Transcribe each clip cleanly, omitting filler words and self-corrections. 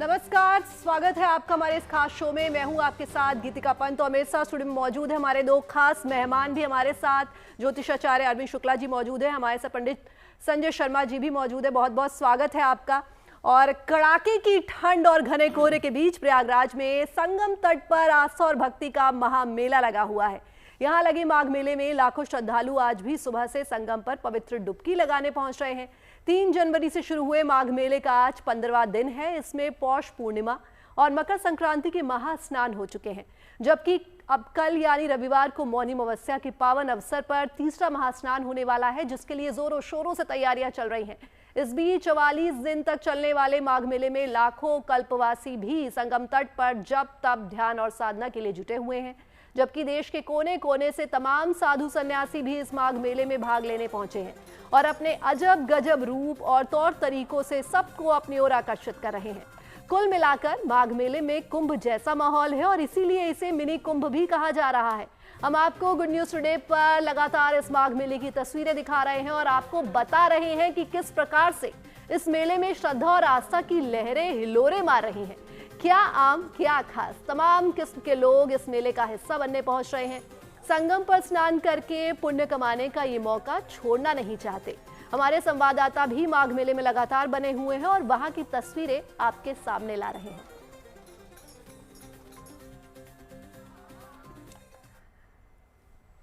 नमस्कार, स्वागत है आपका हमारे इस खास शो में। मैं हूं आपके साथ गीतिका पंत और मेरे साथ स्टूडियो में मौजूद है हमारे दो खास मेहमान भी हमारे साथ। ज्योतिषाचार्य अरविंद शुक्ला जी मौजूद है, हमारे साथ पंडित संजय शर्मा जी भी मौजूद है। बहुत बहुत स्वागत है आपका। और कड़ाके की ठंड और घने कोहरे के बीच प्रयागराज में संगम तट पर आस्था और भक्ति का महामेला लगा हुआ है। यहाँ लगे माघ मेले में लाखों श्रद्धालु आज भी सुबह से संगम पर पवित्र डुबकी लगाने पहुंच रहे हैं। 3 जनवरी से शुरू हुए माघ मेले का आज 15वां दिन है। इसमें पौष पूर्णिमा और मकर संक्रांति के महास्नान हो चुके हैं, जबकि अब कल यानी रविवार को मौनी अमावस्या के पावन अवसर पर तीसरा महास्नान होने वाला है, जिसके लिए जोरों शोरों से तैयारियां चल रही हैं। इस बीच 44 दिन तक चलने वाले माघ मेले में लाखों कल्पवासी भी संगम तट पर जप तप ध्यान और साधना के लिए जुटे हुए हैं, जबकि देश के कोने कोने से तमाम साधु सन्यासी भी इस माघ मेले में भाग लेने पहुंचे हैं और अपने अजब गजब रूप और तौर तरीकों से सबको अपनी ओर आकर्षित कर रहे हैं। कुल मिलाकर माघ मेले में कुंभ जैसा माहौल है और इसीलिए इसे मिनी कुंभ भी कहा जा रहा है। हम आपको गुड न्यूज टुडे पर लगातार इस माघ मेले की तस्वीरें दिखा रहे हैं और आपको बता रहे हैं कि किस प्रकार से इस मेले में श्रद्धा और आस्था की लहरें हिलोरे मार रही हैं। क्या आम क्या खास, तमाम किस्म के लोग इस मेले का हिस्सा बनने पहुंच रहे हैं। संगम पर स्नान करके पुण्य कमाने का ये मौका छोड़ना नहीं चाहते। हमारे संवाददाता भी माघ मेले में लगातार बने हुए हैं और वहां की तस्वीरें आपके सामने ला रहे हैं।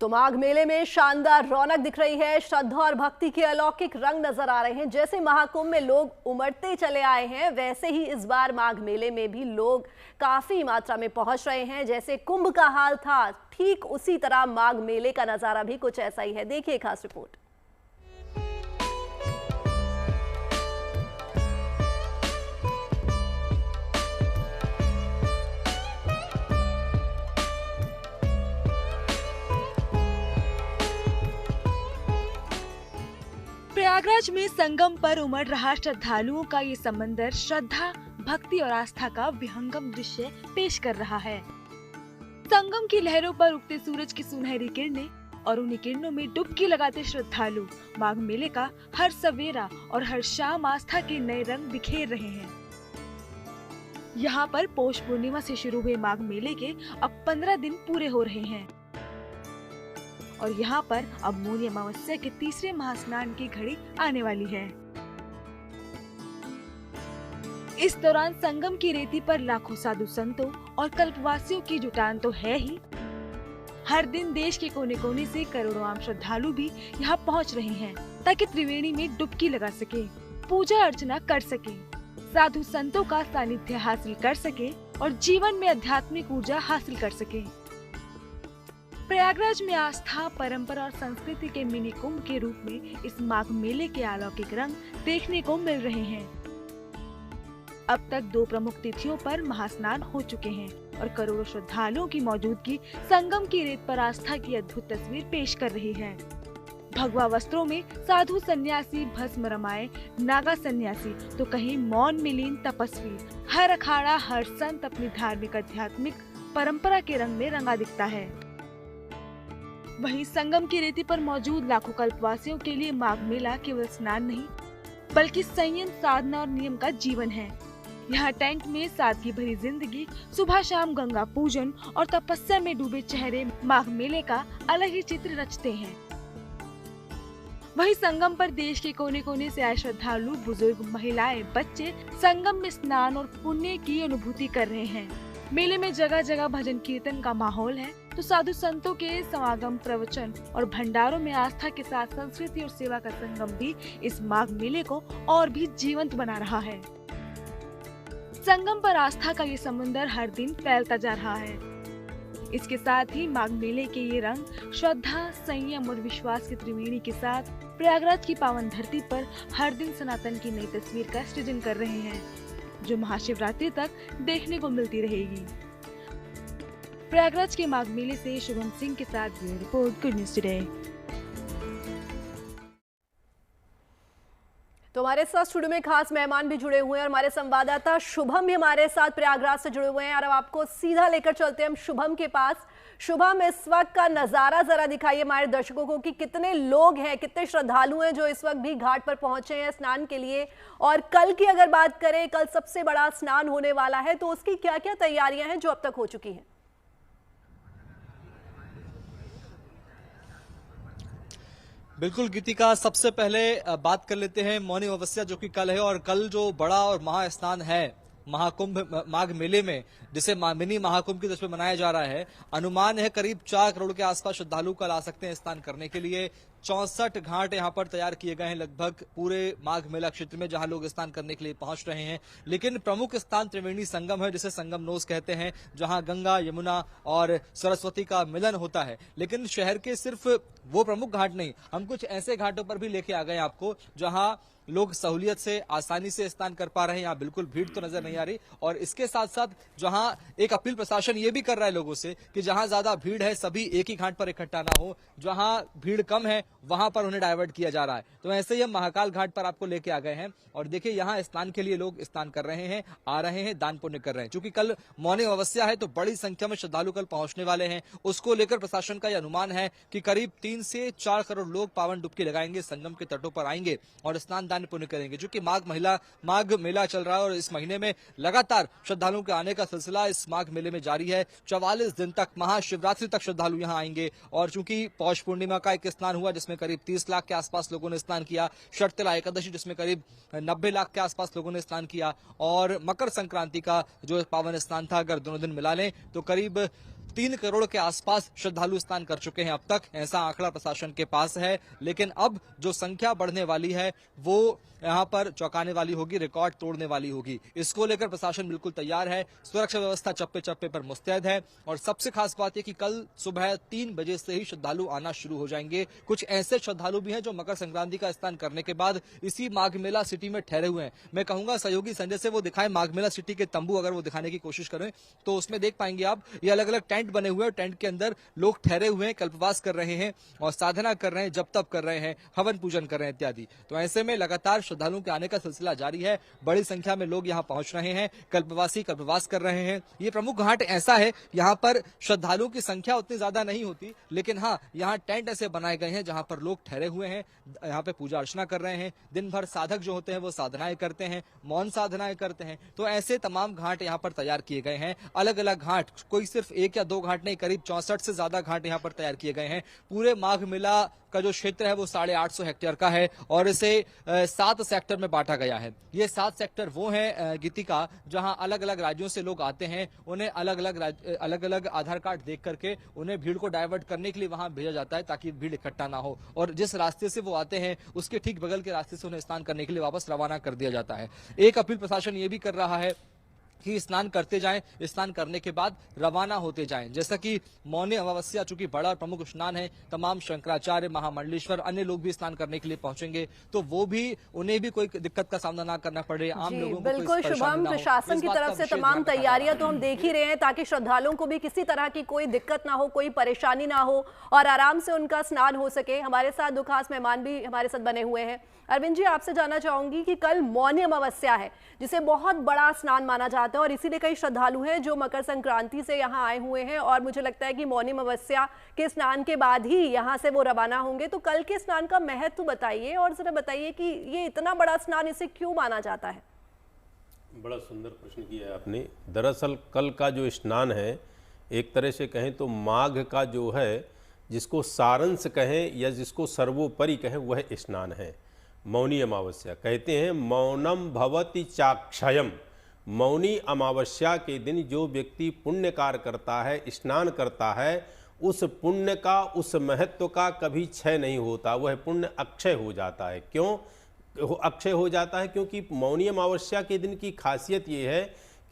तो माघ मेले में शानदार रौनक दिख रही है। श्रद्धा और भक्ति के अलौकिक रंग नजर आ रहे हैं। जैसे महाकुंभ में लोग उमड़ते चले आए हैं, वैसे ही इस बार माघ मेले में भी लोग काफी मात्रा में पहुंच रहे हैं। जैसे कुंभ का हाल था, ठीक उसी तरह माघ मेले का नजारा भी कुछ ऐसा ही है। देखिए खास रिपोर्ट। प्रयागराज में संगम पर उमड़ रहा श्रद्धालुओं का ये समंदर श्रद्धा, भक्ति और आस्था का विहंगम दृश्य पेश कर रहा है। संगम की लहरों पर उगते सूरज की सुनहरी किरणें और उन्हीं किरणों में डुबकी लगाते श्रद्धालु माघ मेले का हर सवेरा और हर शाम आस्था के नए रंग बिखेर रहे हैं। यहाँ पर पौष पूर्णिमा से शुरू हुए माघ मेले के अब 15 दिन पूरे हो रहे हैं और यहाँ पर अब मौनी अमावस्या के तीसरे महास्नान की घड़ी आने वाली है। इस दौरान संगम की रेती पर लाखों साधु संतों और कल्पवासियों की जुटान तो है ही। हर दिन देश के कोने कोने से करोड़ों आम श्रद्धालु भी यहाँ पहुँच रहे हैं ताकि त्रिवेणी में डुबकी लगा सके, पूजा अर्चना कर सके, साधु संतों का सानिध्य हासिल कर सके और जीवन में आध्यात्मिक ऊर्जा हासिल कर सके। प्रयागराज में आस्था, परंपरा और संस्कृति के मिनी कुंभ के रूप में इस माघ मेले के अलौकिक रंग देखने को मिल रहे हैं। अब तक 2 प्रमुख तिथियों पर महास्नान हो चुके हैं और करोड़ों श्रद्धालुओं की मौजूदगी संगम की रेत पर आस्था की अद्भुत तस्वीर पेश कर रही है। भगवा वस्त्रों में साधु सन्यासी भस्म रमाए नागा सन्यासी तो कहीं मौन में लीन तपस्वी, हर अखाड़ा हर संत अपनी धार्मिक आध्यात्मिक परंपरा के रंग में रंगा दिखता है। वहीं संगम की रेती पर मौजूद लाखों कल्पवासियों के लिए माघ मेला केवल स्नान नहीं बल्कि संयम, साधना और नियम का जीवन है। यहाँ टेंट में सादगी भरी जिंदगी, सुबह शाम गंगा पूजन और तपस्या में डूबे चेहरे माघ मेले का अलग ही चित्र रचते हैं। वहीं संगम पर देश के कोने कोने से आए श्रद्धालु, बुजुर्ग, महिलाएं, बच्चे संगम में स्नान और पुण्य की अनुभूति कर रहे हैं। मेले में जगह जगह भजन कीर्तन का माहौल है तो साधु संतों के समागम, प्रवचन और भंडारों में आस्था के साथ संस्कृति और सेवा का संगम भी इस माघ मेले को और भी जीवंत बना रहा है। संगम पर आस्था का ये समुंदर हर दिन फैलता जा रहा है। इसके साथ ही माघ मेले के ये रंग श्रद्धा, संयम और विश्वास की त्रिवेणी के साथ प्रयागराज की पावन धरती पर हर दिन सनातन की नई तस्वीर का सृजन कर रहे हैं, जो महाशिवरात्रि तक देखने को मिलती रहेगी। प्रयागराज के माघ मेले से शुभम सिंह के साथ bureau report, good news today. तो हमारे साथ स्टूडियो में खास मेहमान भी जुड़े हुए हैं और हमारे संवाददाता शुभम भी हमारे साथ प्रयागराज से जुड़े हुए हैं और अब आपको सीधा लेकर चलते हैं हम शुभम के पास। शुभम, इस वक्त का नजारा जरा दिखाइए हमारे दर्शकों को कि कितने लोग हैं, कितने श्रद्धालु हैं जो इस वक्त भी घाट पर पहुंचे हैं स्नान के लिए। और कल की अगर बात करें, कल सबसे बड़ा स्नान होने वाला है, तो उसकी क्या क्या तैयारियां हैं जो अब तक हो चुकी हैं? बिल्कुल गीतिका, सबसे पहले बात कर लेते हैं मौनी अमावस्या जो कि कल है। और कल जो बड़ा और महास्नान है महाकुंभ माघ मेले में, जिसे मिनी महाकुंभ की तरफ मनाया जा रहा है, अनुमान है करीब 4 करोड़ के आसपास श्रद्धालु कल आ सकते हैं स्नान करने के लिए। 64 घाट यहां पर तैयार किए गए हैं लगभग पूरे माघ मेला क्षेत्र में, जहां लोग स्नान करने के लिए पहुंच रहे हैं। लेकिन प्रमुख स्थान त्रिवेणी संगम है, जिसे संगम नोस कहते हैं, जहां गंगा, यमुना और सरस्वती का मिलन होता है। लेकिन शहर के सिर्फ वो प्रमुख घाट नहीं, हम कुछ ऐसे घाटों पर भी लेके आ गए आपको जहां लोग सहूलियत से आसानी से स्नान कर पा रहे हैं। यहाँ बिल्कुल भीड़ तो नजर नहीं आ रही। और इसके साथ साथ जहां एक अपील प्रशासन ये भी कर रहा है लोगों से कि जहां ज्यादा भीड़ है सभी एक ही घाट पर इकट्ठा ना हो, जहां भीड़ कम है वहां पर उन्हें डाइवर्ट किया जा रहा है। तो ऐसे ही हम महाकाल घाट पर आपको लेके आ गए हैं और देखिए यहाँ स्नान के लिए लोग स्नान कर रहे हैं, आ रहे हैं, दान पुण्य कर रहे हैं। चूंकि कल मौनी अमावस्या है तो बड़ी संख्या में श्रद्धालु कल पहुंचने वाले हैं। उसको लेकर प्रशासन का यह अनुमान है कि करीब 3 से 4 करोड़ लोग पावन डुबकी लगाएंगे, संगम के तटों पर आएंगे और स्नान दान पुण्य करेंगे। माघ मेला चल रहा है और इस महीने में लगातार श्रद्धालुओं के आने का सिलसिला इस माघ मेले में जारी है। 44 दिन तक, महाशिवरात्रि तक श्रद्धालु यहां आएंगे। और चूंकि पौष पूर्णिमा का एक स्नान हुआ जिसमें करीब 30 लाख के आसपास लोगों ने स्नान किया, शर्तला एकादशी जिसमें करीब 90 लाख के आसपास लोगों ने स्नान किया, और मकर संक्रांति का जो पावन स्नान था, अगर दोनों दिन मिला लें तो करीब 3 करोड़ के आसपास श्रद्धालु स्नान कर चुके हैं अब तक, ऐसा आंकड़ा प्रशासन के पास है। लेकिन अब जो संख्या बढ़ने वाली है वो यहां पर चौंकाने वाली होगी, रिकॉर्ड तोड़ने वाली होगी। इसको लेकर प्रशासन बिल्कुल तैयार है, सुरक्षा व्यवस्था चप्पे चप्पे पर मुस्तैद है। और सबसे खास बात यह कि कल सुबह 3 बजे से ही श्रद्धालु आना शुरू हो जाएंगे। कुछ ऐसे श्रद्धालु भी हैं जो मकर संक्रांति का स्नान करने के बाद इसी माघ मेला सिटी में ठहरे हुए हैं। मैं कहूंगा सहयोगी संजय से वो दिखाएं माघ मेला सिटी के तंबू, अगर वो दिखाने की कोशिश करें तो उसमें देख पाएंगे आप, ये अलग अलग टेंट बने हुए हैं। टेंट के अंदर लोग ठहरे हुए हैं, कल्पवास कर रहे हैं और साधना कर रहे हैं, जप तप कर रहे हैं, हवन पूजन कर रहे हैं इत्यादि। तो ऐसे में लगातार श्रद्धालुओं के आने का सिलसिला जारी है। बड़ी संख्या में लोग यहां पहुंच रहे हैं, कल्पवासी कल्पवास कर रहे हैं। ये प्रमुख घाट ऐसा है, यहां पर श्रद्धालुओं की संख्या उतनी ज्यादा नहीं होती, लेकिन हाँ यहाँ टेंट ऐसे बनाए गए हैं जहां पर लोग ठहरे हुए हैं, यहाँ पे पूजा अर्चना कर रहे हैं। दिन भर साधक जो होते हैं वो साधनाएं करते हैं, मौन साधनाएं करते हैं। तो ऐसे तमाम घाट यहाँ पर तैयार किए गए हैं, अलग अलग घाट, कोई सिर्फ 1 या 2 घाट नहीं, करीब 64 से ज्यादा घाट यहाँ पर तैयार किए गए हैं। पूरे माघ मेला का जो क्षेत्र है वो 850 हेक्टेयर का है और इसे 7 सेक्टर में बांटा गया है। ये 7 सेक्टर वो हैं गीतिका, जहां अलग अलग राज्यों से लोग आते हैं, उन्हें अलग अलग आधार कार्ड देख करके उन्हें भीड़ को डाइवर्ट करने के लिए वहां भेजा जाता है ताकि भीड़ इकट्ठा ना हो। और जिस रास्ते से वो आते हैं उसके ठीक बगल के रास्ते से उन्हें स्नान करने के लिए वापस रवाना कर दिया जाता है। एक अपील प्रशासन ये भी कर रहा है कि स्नान करते जाएं, स्नान करने के बाद रवाना होते जाएं। जैसा कि मौनी अमावस्या चूंकि बड़ा और प्रमुख स्नान है, तमाम शंकराचार्य, महामंडलेश्वर, अन्य लोग भी स्नान करने के लिए पहुंचेंगे, तो वो भी उन्हें भी कोई दिक्कत का सामना ना करना पड़े, आम लोगों को बिल्कुल शुभम, प्रशासन की तरफ से तमाम तैयारियां तो हम देख ही रहे हैं ताकि श्रद्धालुओं को भी किसी तरह की कोई दिक्कत ना हो, कोई परेशानी ना हो और आराम से उनका स्नान हो सके। हमारे साथ 2 खास मेहमान भी हमारे साथ बने हुए हैं। अरविंद जी, आपसे जानना चाहूंगी कि कल मौनी अमावस्या है जिसे बहुत बड़ा स्नान माना जाता है और इसीलिए कई श्रद्धालु हैं जो मकर संक्रांति से यहाँ आए हुए हैं और मुझे लगता है कि मौनी अमावस्या के स्नान के बाद ही यहाँ से वो रवाना होंगे। तो कल के स्नान का महत्व बताइए और जरा बताइए कि ये इतना बड़ा स्नान इसे क्यों माना जाता है। बड़ा सुंदर प्रश्न किया है आपने। दरअसल कल का जो स्नान है, एक तरह से कहें तो माघ का जो है, जिसको सारंश कहें या जिसको सर्वोपरि कहें, वह स्नान है। मौनी अमावस्या कहते हैं मौनम भवति चाक्षयम। मौनी अमावस्या के दिन जो व्यक्ति पुण्य कार्य करता है, स्नान करता है, उस पुण्य का, उस महत्व का कभी क्षय नहीं होता, वह पुण्य अक्षय हो जाता है। क्यों अक्षय हो जाता है? क्योंकि मौनी अमावस्या के दिन की खासियत ये है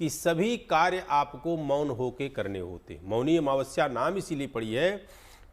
कि सभी कार्य आपको मौन होके करने होते। मौनी अमावस्या नाम इसीलिए पड़ी है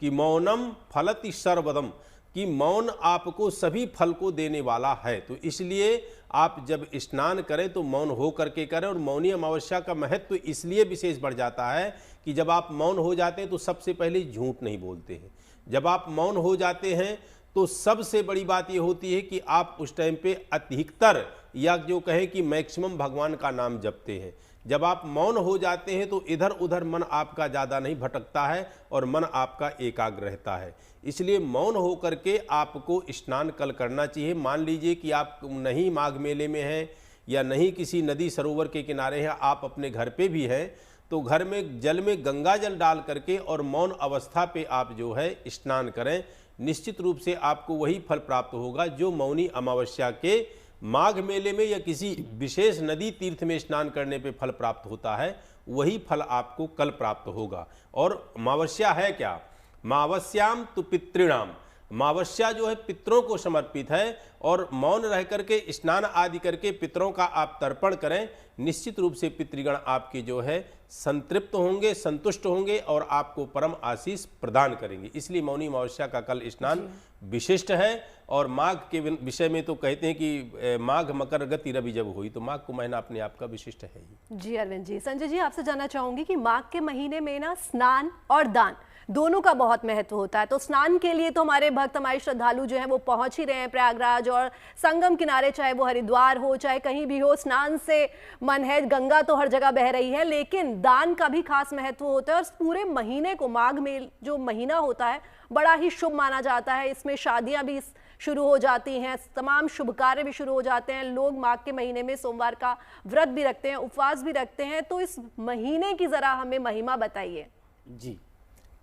कि मौनम फलति सर्वदम, कि मौन आपको सभी फल को देने वाला है। तो इसलिए आप जब स्नान करें तो मौन हो करके करें। और मौनी अमावस्या का महत्व इसलिए विशेष बढ़ जाता है कि जब आप मौन हो जाते हैं तो सबसे पहले झूठ नहीं बोलते हैं। जब आप मौन हो जाते हैं तो सबसे बड़ी बात यह होती है कि आप उस टाइम पे अधिकतर या जो कहें कि मैक्सिमम भगवान का नाम जपते हैं। जब आप मौन हो जाते हैं तो इधर उधर मन आपका ज़्यादा नहीं भटकता है और मन आपका एकाग्र रहता है। इसलिए मौन होकर के आपको स्नान कल करना चाहिए। मान लीजिए कि आप नहीं माघ मेले में हैं या नहीं किसी नदी सरोवर के किनारे हैं, आप अपने घर पे भी हैं, तो घर में जल में गंगा जल डाल करके और मौन अवस्था पे आप जो है स्नान करें। निश्चित रूप से आपको वही फल प्राप्त होगा जो मौनी अमावस्या के माघ मेले में या किसी विशेष नदी तीर्थ में स्नान करने पे फल प्राप्त होता है, वही फल आपको कल प्राप्त होगा। और अमावस्या है क्या? मावस्याम तो पितृणाम, अमावस्या जो है पितरों को समर्पित है और मौन रह करके स्नान आदि करके पितरों का आप तर्पण करें। निश्चित रूप से पितृगण आपके जो है संतृप्त होंगे, संतुष्ट होंगे और आपको परम आशीष प्रदान करेंगे। इसलिए मौनी अमावस्या का कल स्नान विशिष्ट है। और माघ के विषय में तो कहते हैं कि माघ मकर गति रवि जब हुई, तो माघ को महीना अपने आप का विशिष्ट है ही। जी अरविंद जी, संजय जी आपसे जानना चाहूंगी कि माघ के महीने में ना स्नान और दान दोनों का बहुत महत्व होता है। तो स्नान के लिए तो हमारे भक्त, हमारे श्रद्धालु जो हैं वो पहुंच ही रहे हैं प्रयागराज और संगम किनारे, चाहे वो हरिद्वार हो चाहे कहीं भी हो। स्नान से मन है, गंगा तो हर जगह बह रही है, लेकिन दान का भी खास महत्व होता है। और पूरे महीने को, माघ में जो महीना होता है, बड़ा ही शुभ माना जाता है। इसमें शादियां भी शुरू हो जाती हैं, तमाम शुभ कार्य भी शुरू हो जाते हैं। लोग माघ के महीने में सोमवार का व्रत भी रखते हैं, उपवास भी रखते हैं। तो इस महीने की जरा हमें महिमा बताइए। जी,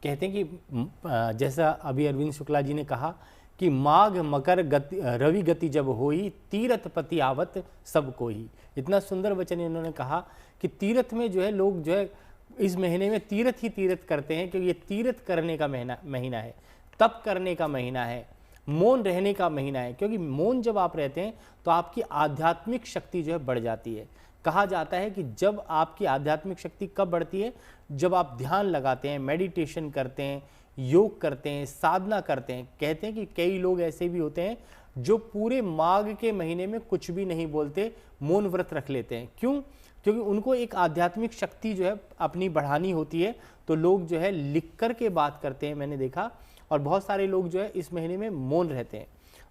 कहते हैं कि जैसा अभी अरविंद शुक्ला जी ने कहा कि माघ मकर गति रवि गति जब होई, तीर्थ पति आवत सब कोई। इतना सुंदर वचन इन्होंने कहा कि तीर्थ में जो है लोग जो है इस महीने में तीर्थ ही तीर्थ करते हैं, क्योंकि ये तीर्थ करने का महीना है, तप करने का महीना है, मौन रहने का महीना है। क्योंकि मौन जब आप रहते हैं तो आपकी आध्यात्मिक शक्ति जो है बढ़ जाती है। कहा जाता है कि जब आपकी आध्यात्मिक शक्ति कब बढ़ती है? जब आप ध्यान लगाते हैं, मेडिटेशन करते हैं, योग करते हैं, साधना करते हैं। कहते हैं कि कई लोग ऐसे भी होते हैं जो पूरे माघ के महीने में कुछ भी नहीं बोलते, मौन व्रत रख लेते हैं। क्यों? क्योंकि उनको एक आध्यात्मिक शक्ति जो है अपनी बढ़ानी होती है। तो लोग जो है लिख कर के बात करते हैं, मैंने देखा, और बहुत सारे लोग जो है इस महीने में मौन रहते हैं।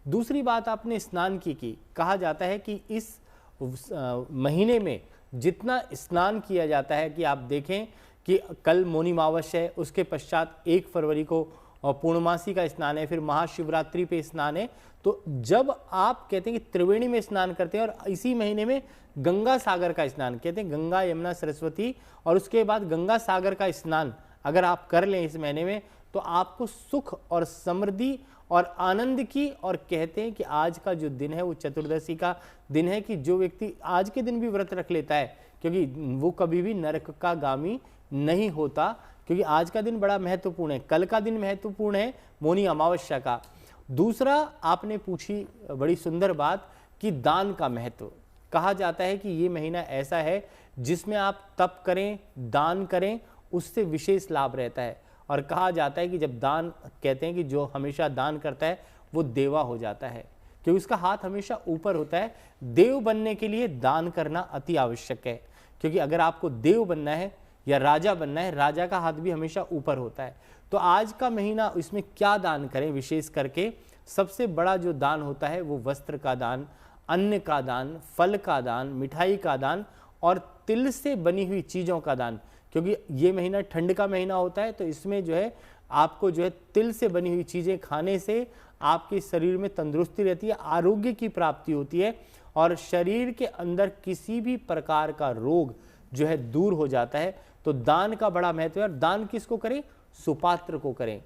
दूसरी बात आपने स्नान की, कहा जाता है कि इस महीने में जितना स्नान किया जाता है, कि आप देखें कि कल मौनी अमावस्या है, उसके पश्चात 1 फरवरी को पूर्णमासी का स्नान है, फिर महाशिवरात्रि पे स्नान है। तो जब आप कहते हैं कि त्रिवेणी में स्नान करते हैं, और इसी महीने में गंगा सागर का स्नान, कहते हैं गंगा यमुना सरस्वती, और उसके बाद गंगा सागर का स्नान अगर आप कर लें इस महीने में, तो आपको सुख और समृद्धि और आनंद की। और कहते हैं कि आज का जो दिन है वो चतुर्दशी का दिन है, कि जो व्यक्ति आज के दिन भी व्रत रख लेता है, क्योंकि वो कभी भी नरक का गामी नहीं होता, क्योंकि आज का दिन बड़ा महत्वपूर्ण है। कल का दिन महत्वपूर्ण है मौनी अमावस्या का। दूसरा आपने पूछी बड़ी सुंदर बात कि दान का महत्व। कहा जाता है कि ये महीना ऐसा है जिसमें आप तप करें, दान करें, उससे विशेष लाभ रहता है। और कहा जाता है कि जब दान, कहते हैं कि जो हमेशा दान करता है वो देवा हो जाता है, क्योंकि उसका हाथ हमेशा ऊपर होता है। देव बनने के लिए दान करना अति आवश्यक है, क्योंकि अगर आपको देव बनना है या राजा बनना है, राजा का हाथ भी हमेशा ऊपर होता है। तो आज का महीना, इसमें क्या दान करें? विशेष करके सबसे बड़ा जो दान होता है वो वस्त्र का दान, अन्न का दान, फल का दान, मिठाई का दान और तिल से बनी हुई चीज़ों का दान। क्योंकि ये महीना ठंड का महीना होता है, तो इसमें जो है आपको जो है तिल से बनी हुई चीज़ें खाने से आपके शरीर में तंदुरुस्ती रहती है, आरोग्य की प्राप्ति होती है, और शरीर के अंदर किसी भी प्रकार का रोग जो है दूर हो जाता है। तो दान का बड़ा महत्व है। और दान किसको करें? सुपात्र को करें।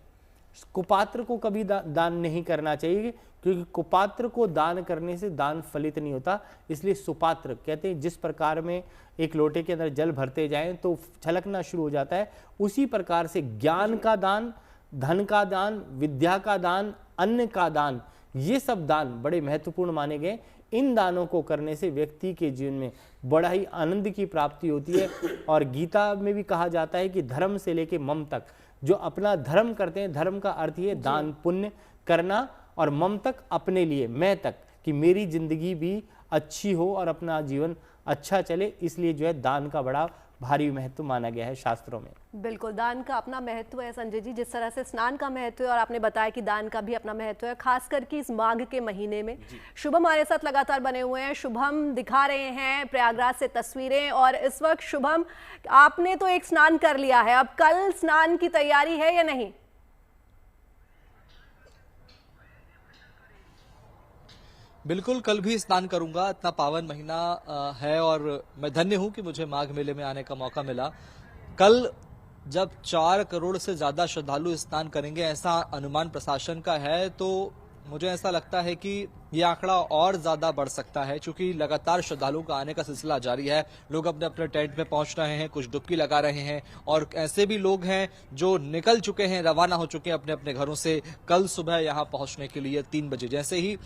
कुपात्र को कभी दान नहीं करना चाहिए, क्योंकि कुपात्र को दान करने से दान फलित नहीं होता। इसलिए सुपात्र, कहते हैं जिस प्रकार में एक लोटे के अंदर जल भरते जाएं तो छलकना शुरू हो जाता है, उसी प्रकार से ज्ञान का दान, धन का दान, विद्या का दान, अन्न का दान, ये सब दान बड़े महत्वपूर्ण माने गए। इन दानों को करने से व्यक्ति के जीवन में बड़ा ही आनंद की प्राप्ति होती है। और गीता में भी कहा जाता है कि धर्म से लेके मम तक, जो अपना धर्म करते हैं, धर्म का अर्थ ही है दान पुण्य करना, और मम तक अपने लिए, मैं तक, कि मेरी जिंदगी भी अच्छी हो और अपना जीवन अच्छा चले। इसलिए जो है दान का बड़ा भारी महत्व माना गया है शास्त्रों में। बिल्कुल, दान का अपना महत्व है संजय जी, जिस तरह से स्नान का महत्व है और आपने बताया कि दान का भी अपना महत्व है, खास करके इस माघ के महीने में। शुभम हमारे साथ लगातार बने हुए हैं। शुभम दिखा रहे हैं प्रयागराज से तस्वीरें, और इस वक्त शुभम आपने तो एक स्नान कर लिया है, अब कल स्नान की तैयारी है या नहीं? बिल्कुल, कल भी स्नान करूंगा। इतना पावन महीना है और मैं धन्य हूं कि मुझे माघ मेले में आने का मौका मिला। कल जब 4 करोड़ से ज्यादा श्रद्धालु स्नान करेंगे, ऐसा अनुमान प्रशासन का है, तो मुझे ऐसा लगता है कि ये आंकड़ा और ज्यादा बढ़ सकता है, क्योंकि लगातार श्रद्धालुओं का आने का सिलसिला जारी है। लोग अपने अपने टेंट में पहुंच रहे हैं, कुछ डुबकी लगा रहे हैं, और ऐसे भी लोग हैं जो निकल चुके हैं, रवाना हो चुके हैं अपने अपने घरों से कल सुबह यहाँ पहुंचने के लिए। 3 बजे जैसे ही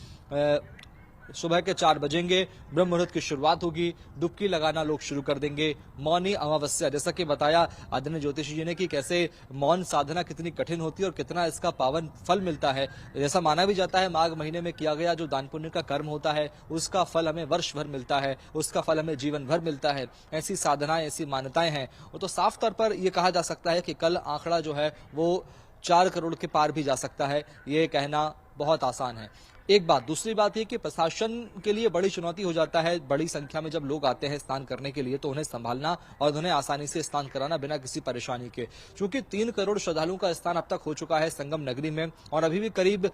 सुबह के 4 बजेंगे, ब्रह्म मुहूर्त की शुरुआत होगी, डुबकी लगाना लोग शुरू कर देंगे। मौनी अमावस्या, जैसा कि बताया आदरणीय ज्योतिषी जी ने कि कैसे मौन साधना कितनी कठिन होती है और कितना इसका पावन फल मिलता है। जैसा माना भी जाता है, माघ महीने में किया गया जो दान पुण्य का कर्म होता है, उसका फल हमें वर्ष भर मिलता है, उसका फल हमें जीवन भर मिलता है। ऐसी साधनाएं, ऐसी मान्यताएं हैं। वो तो साफ तौर पर यह कहा जा सकता है कि कल आंकड़ा जो है वो 4 करोड़ के पार भी जा सकता है। ये कहना बहुत आसान है। एक बात, दूसरी बात ये कि प्रशासन के लिए बड़ी चुनौती हो जाता है। बड़ी संख्या में जब लोग आते हैं स्नान करने के लिए, तो उन्हें संभालना और उन्हें आसानी से स्नान कराना बिना किसी परेशानी के। क्योंकि 3 करोड़ श्रद्धालुओं का स्नान अब तक हो चुका है संगम नगरी में, और अभी भी करीब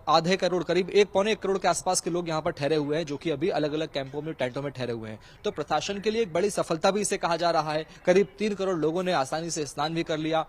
आधे करोड़, करीब 1.25 करोड़ के आसपास के लोग यहाँ पर ठहरे हुए हैं, जो कि अभी अलग अलग कैंपों में, टेंटों में ठहरे हुए हैं। तो प्रशासन के लिए एक बड़ी सफलता भी इसे कहा जा रहा है। करीब 3 करोड़ लोगों ने आसानी से स्नान भी कर लिया,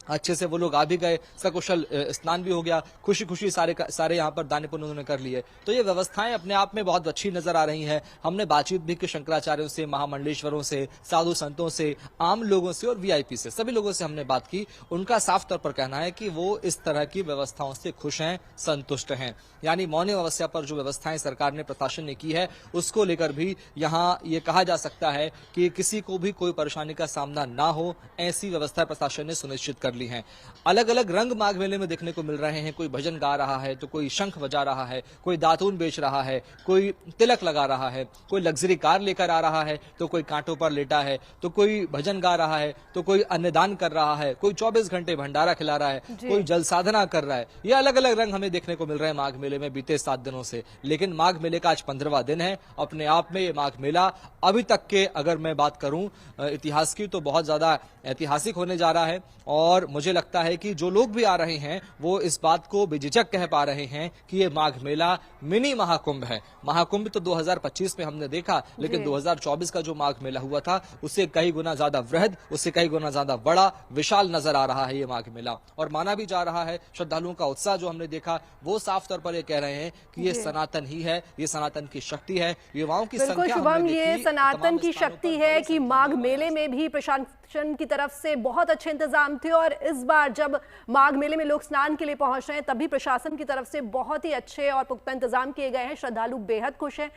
अच्छे से वो लोग आ भी गए, सकुशल स्नान भी हो गया, खुशी खुशी सारे यहाँ पर दान पुण्य उन्होंने कर लिए। तो ये व्यवस्थाएं अपने आप में बहुत अच्छी नजर आ रही हैं। हमने बातचीत भी की शंकराचार्यों से, महामंडलेश्वरों से, साधु संतों से, आम लोगों से और वीआईपी से, सभी लोगों से हमने बात की। उनका साफ तौर पर कहना है कि वो इस तरह की व्यवस्थाओं से खुश हैं, संतुष्ट हैं। यानी मौनी अमावस्या पर जो व्यवस्थाएं सरकार ने, प्रशासन ने की है, उसको लेकर भी यहाँ ये कहा जा सकता है कि किसी को भी कोई परेशानी का सामना ना हो, ऐसी व्यवस्था प्रशासन ने सुनिश्चित कर ली हैं। अलग अलग रंग माघ मेले में देखने को मिल रहे हैं। कोई भजन गा रहा है, तो कोई शंख बजा रहा है, कोई दातून बेच रहा है, कोई तिलक लगा रहा है, कोई लग्जरी कार लेकर आ रहा है, तो कोई कांटों पर लेटा है, तो कोई भजन गा रहा है, तो कोई अन्नदान कर रहा है, कोई 24 घंटे भंडारा खिला रहा है, कोई जल साधना कर रहा है। ये अलग अलग रंग हमें देखने को मिल रहे हैं माघ मेले में बीते 7 दिनों से। लेकिन माघ मेले का आज 15वां दिन है। अपने आप में ये माघ मेला अभी तक के, अगर मैं बात करूं इतिहास की, तो बहुत ज्यादा ऐतिहासिक होने जा रहा है। और मुझे लगता है कि जो लोग भी आ रहे हैं वो इस बात को बेझिझक कह पा रहे हैं कि ये माघ मेला मिनी महाकुंभ है। महाकुंभ तो 2025 में हमने देखा, लेकिन 2024 का जो माघ मेला हुआ था, उससे कई गुना ज्यादा वृहद, उससे कई गुना ज्यादा बड़ा, विशाल नजर आ रहा है ये माघ मेला। और माना भी जा रहा है, श्रद्धालुओं का उत्साह जो हमने देखा, वो साफ तौर पर ये कह रहे हैं कि ये सनातन ही है, ये सनातन की शक्ति है। युवाओं की संख्या शुभम, ये सनातन की शक्ति है कि माघ मेले में भी प्रशासन की तरफ से बहुत अच्छे इंतजाम थे, और इस बार जब माघ मेले में लोग स्नान के लिए पहुंच रहे हैं, तभी प्रशासन की तरफ से बहुत ही अच्छे और पुख्ता इंतजाम किए गए हैं। श्रद्धालु बेहद खुश हैं।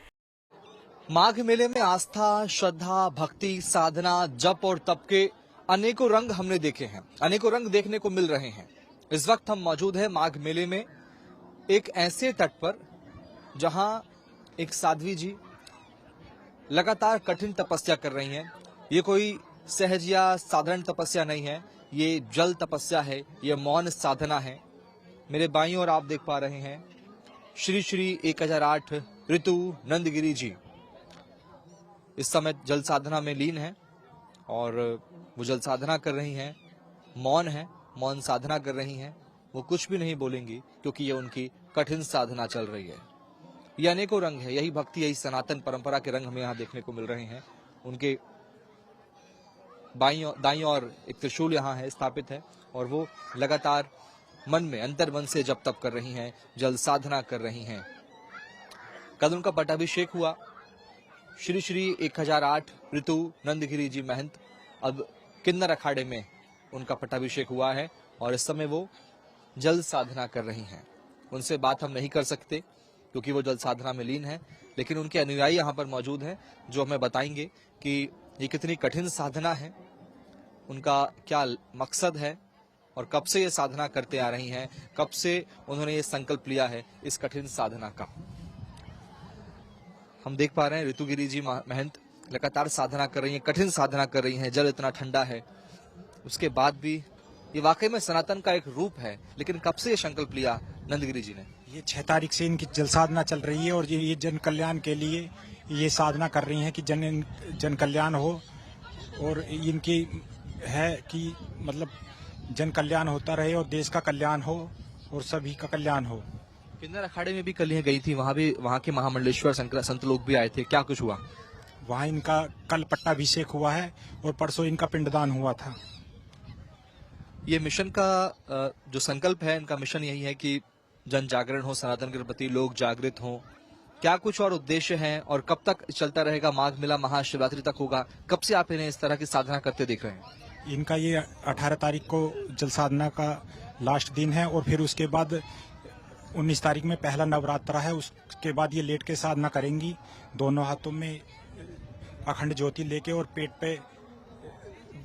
माघ मेले में आस्था, श्रद्धा, भक्ति, साधना, जप और तप के अनेकों रंग हमने देखे हैं, अनेकों रंग देखने को मिल रहे हैं। इस वक्त हम मौजूद हैं माघ मेले में एक ऐसे तट पर जहां एक साध्वी जी लगातार कठिन तपस्या कर रही हैं। ये कोई सहज या साधारण तपस्या नहीं है, ये जल तपस्या है, ये मौन साधना है। मेरे बाईं ओर आप देख पा रहे हैं श्री श्री 1008 ऋतु नंदगिरी जी इस समय जल साधना में लीन है, और वो जल साधना कर रही हैं, मौन है, मौन साधना कर रही हैं। वो कुछ भी नहीं बोलेंगी, क्योंकि ये उनकी कठिन साधना चल रही है। ये अनेकों रंग है, यही भक्ति, यही सनातन परंपरा के रंग हमें यहाँ देखने को मिल रहे हैं। उनके दाईं ओर एक त्रिशूल यहाँ है, स्थापित है, और वो लगातार मन में, अंतर मन से जप तप कर रही हैं, जल साधना कर रही हैं। कल उनका पटाभिषेक हुआ। श्री श्री 1008 ऋतु नंदगिरी जी महंत अब किन्नर अखाड़े में उनका पटाभिषेक हुआ है, और इस समय वो जल साधना कर रही हैं। उनसे बात हम नहीं कर सकते क्योंकि वो जल साधना में लीन है, लेकिन उनके अनुयायी यहाँ पर मौजूद हैं जो हमें बताएंगे कि ये कितनी कठिन साधना है, उनका क्या मकसद है, और कब से ये साधना करते आ रही हैं, कब से उन्होंने ये संकल्प लिया है इस कठिन साधना का। हम देख पा रहे हैं ऋतुगिरी जी महंत लगातार साधना कर रही हैं, कठिन साधना कर रही हैं, जल इतना ठंडा है, उसके बाद भी ये वाकई में सनातन का एक रूप है। लेकिन कब से ये संकल्प लिया नंदगिरी जी ने? ये 6 तारीख से इनकी जल साधना चल रही है और ये जन कल्याण के लिए ये साधना कर रही हैं कि जन कल्याण हो, और इनकी है कि मतलब जन कल्याण होता रहे और देश का कल्याण हो और सभी का कल्याण हो। किन्नर अखाड़े में भी कल ये गई थी, वहाँ के महामंडलेश्वर संत लोग भी आए थे, क्या कुछ हुआ? वहाँ इनका कल पट्टाभिषेक हुआ है और परसों इनका पिंडदान हुआ था। ये मिशन का जो संकल्प है, इनका मिशन यही है कि जन जागरण हो, सनातन के प्रति लोग जागृत हों। क्या कुछ और उद्देश्य हैं और कब तक चलता रहेगा? माघ मेला महाशिवरात्रि तक होगा। कब से आप इन्हें इस तरह की साधना करते देख रहे हैं? इनका ये 18 तारीख को जल साधना का लास्ट दिन है और फिर उसके बाद 19 तारीख में पहला नवरात्रा है। उसके बाद ये लेट के साधना करेंगी, दोनों हाथों में अखंड ज्योति लेके और पेट पे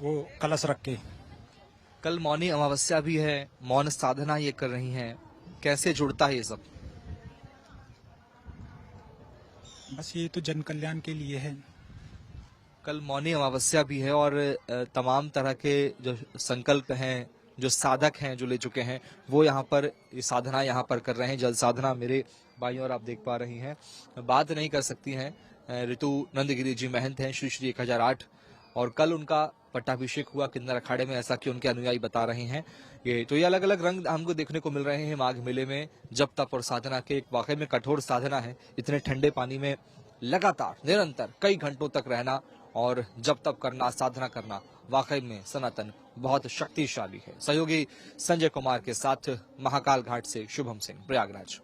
वो कलश रख के। कल मौनी अमावस्या भी है, मौन साधना ये कर रही हैं, कैसे जुड़ता है ये सब? बस ये तो जन कल्याण के लिए है। कल मौनी अमावस्या भी है और तमाम तरह के जो संकल्प हैं, जो साधक हैं, जो ले चुके हैं, वो यहाँ पर साधना यहाँ पर कर रहे हैं। जल साधना मेरे बाईं ओर आप देख पा रही हैं। बात नहीं कर सकती हैं, ऋतु नंदगिरी जी महंत हैं श्री श्री 1008, और कल उनका पट्टाभिषेक हुआ किन्नर अखाड़े में, ऐसा कि उनके अनुयायी बता रहे हैं। ये अलग अलग रंग हमको देखने को मिल रहे हैं माघ मेले में, जप तप और साधना के। एक वाकई में कठोर साधना है, इतने ठंडे पानी में लगातार निरंतर कई घंटों तक रहना और जप तप करना, साधना करना, वाकई में सनातन बहुत शक्तिशाली है। सहयोगी संजय कुमार के साथ महाकाल घाट से शुभम सिंह, प्रयागराज।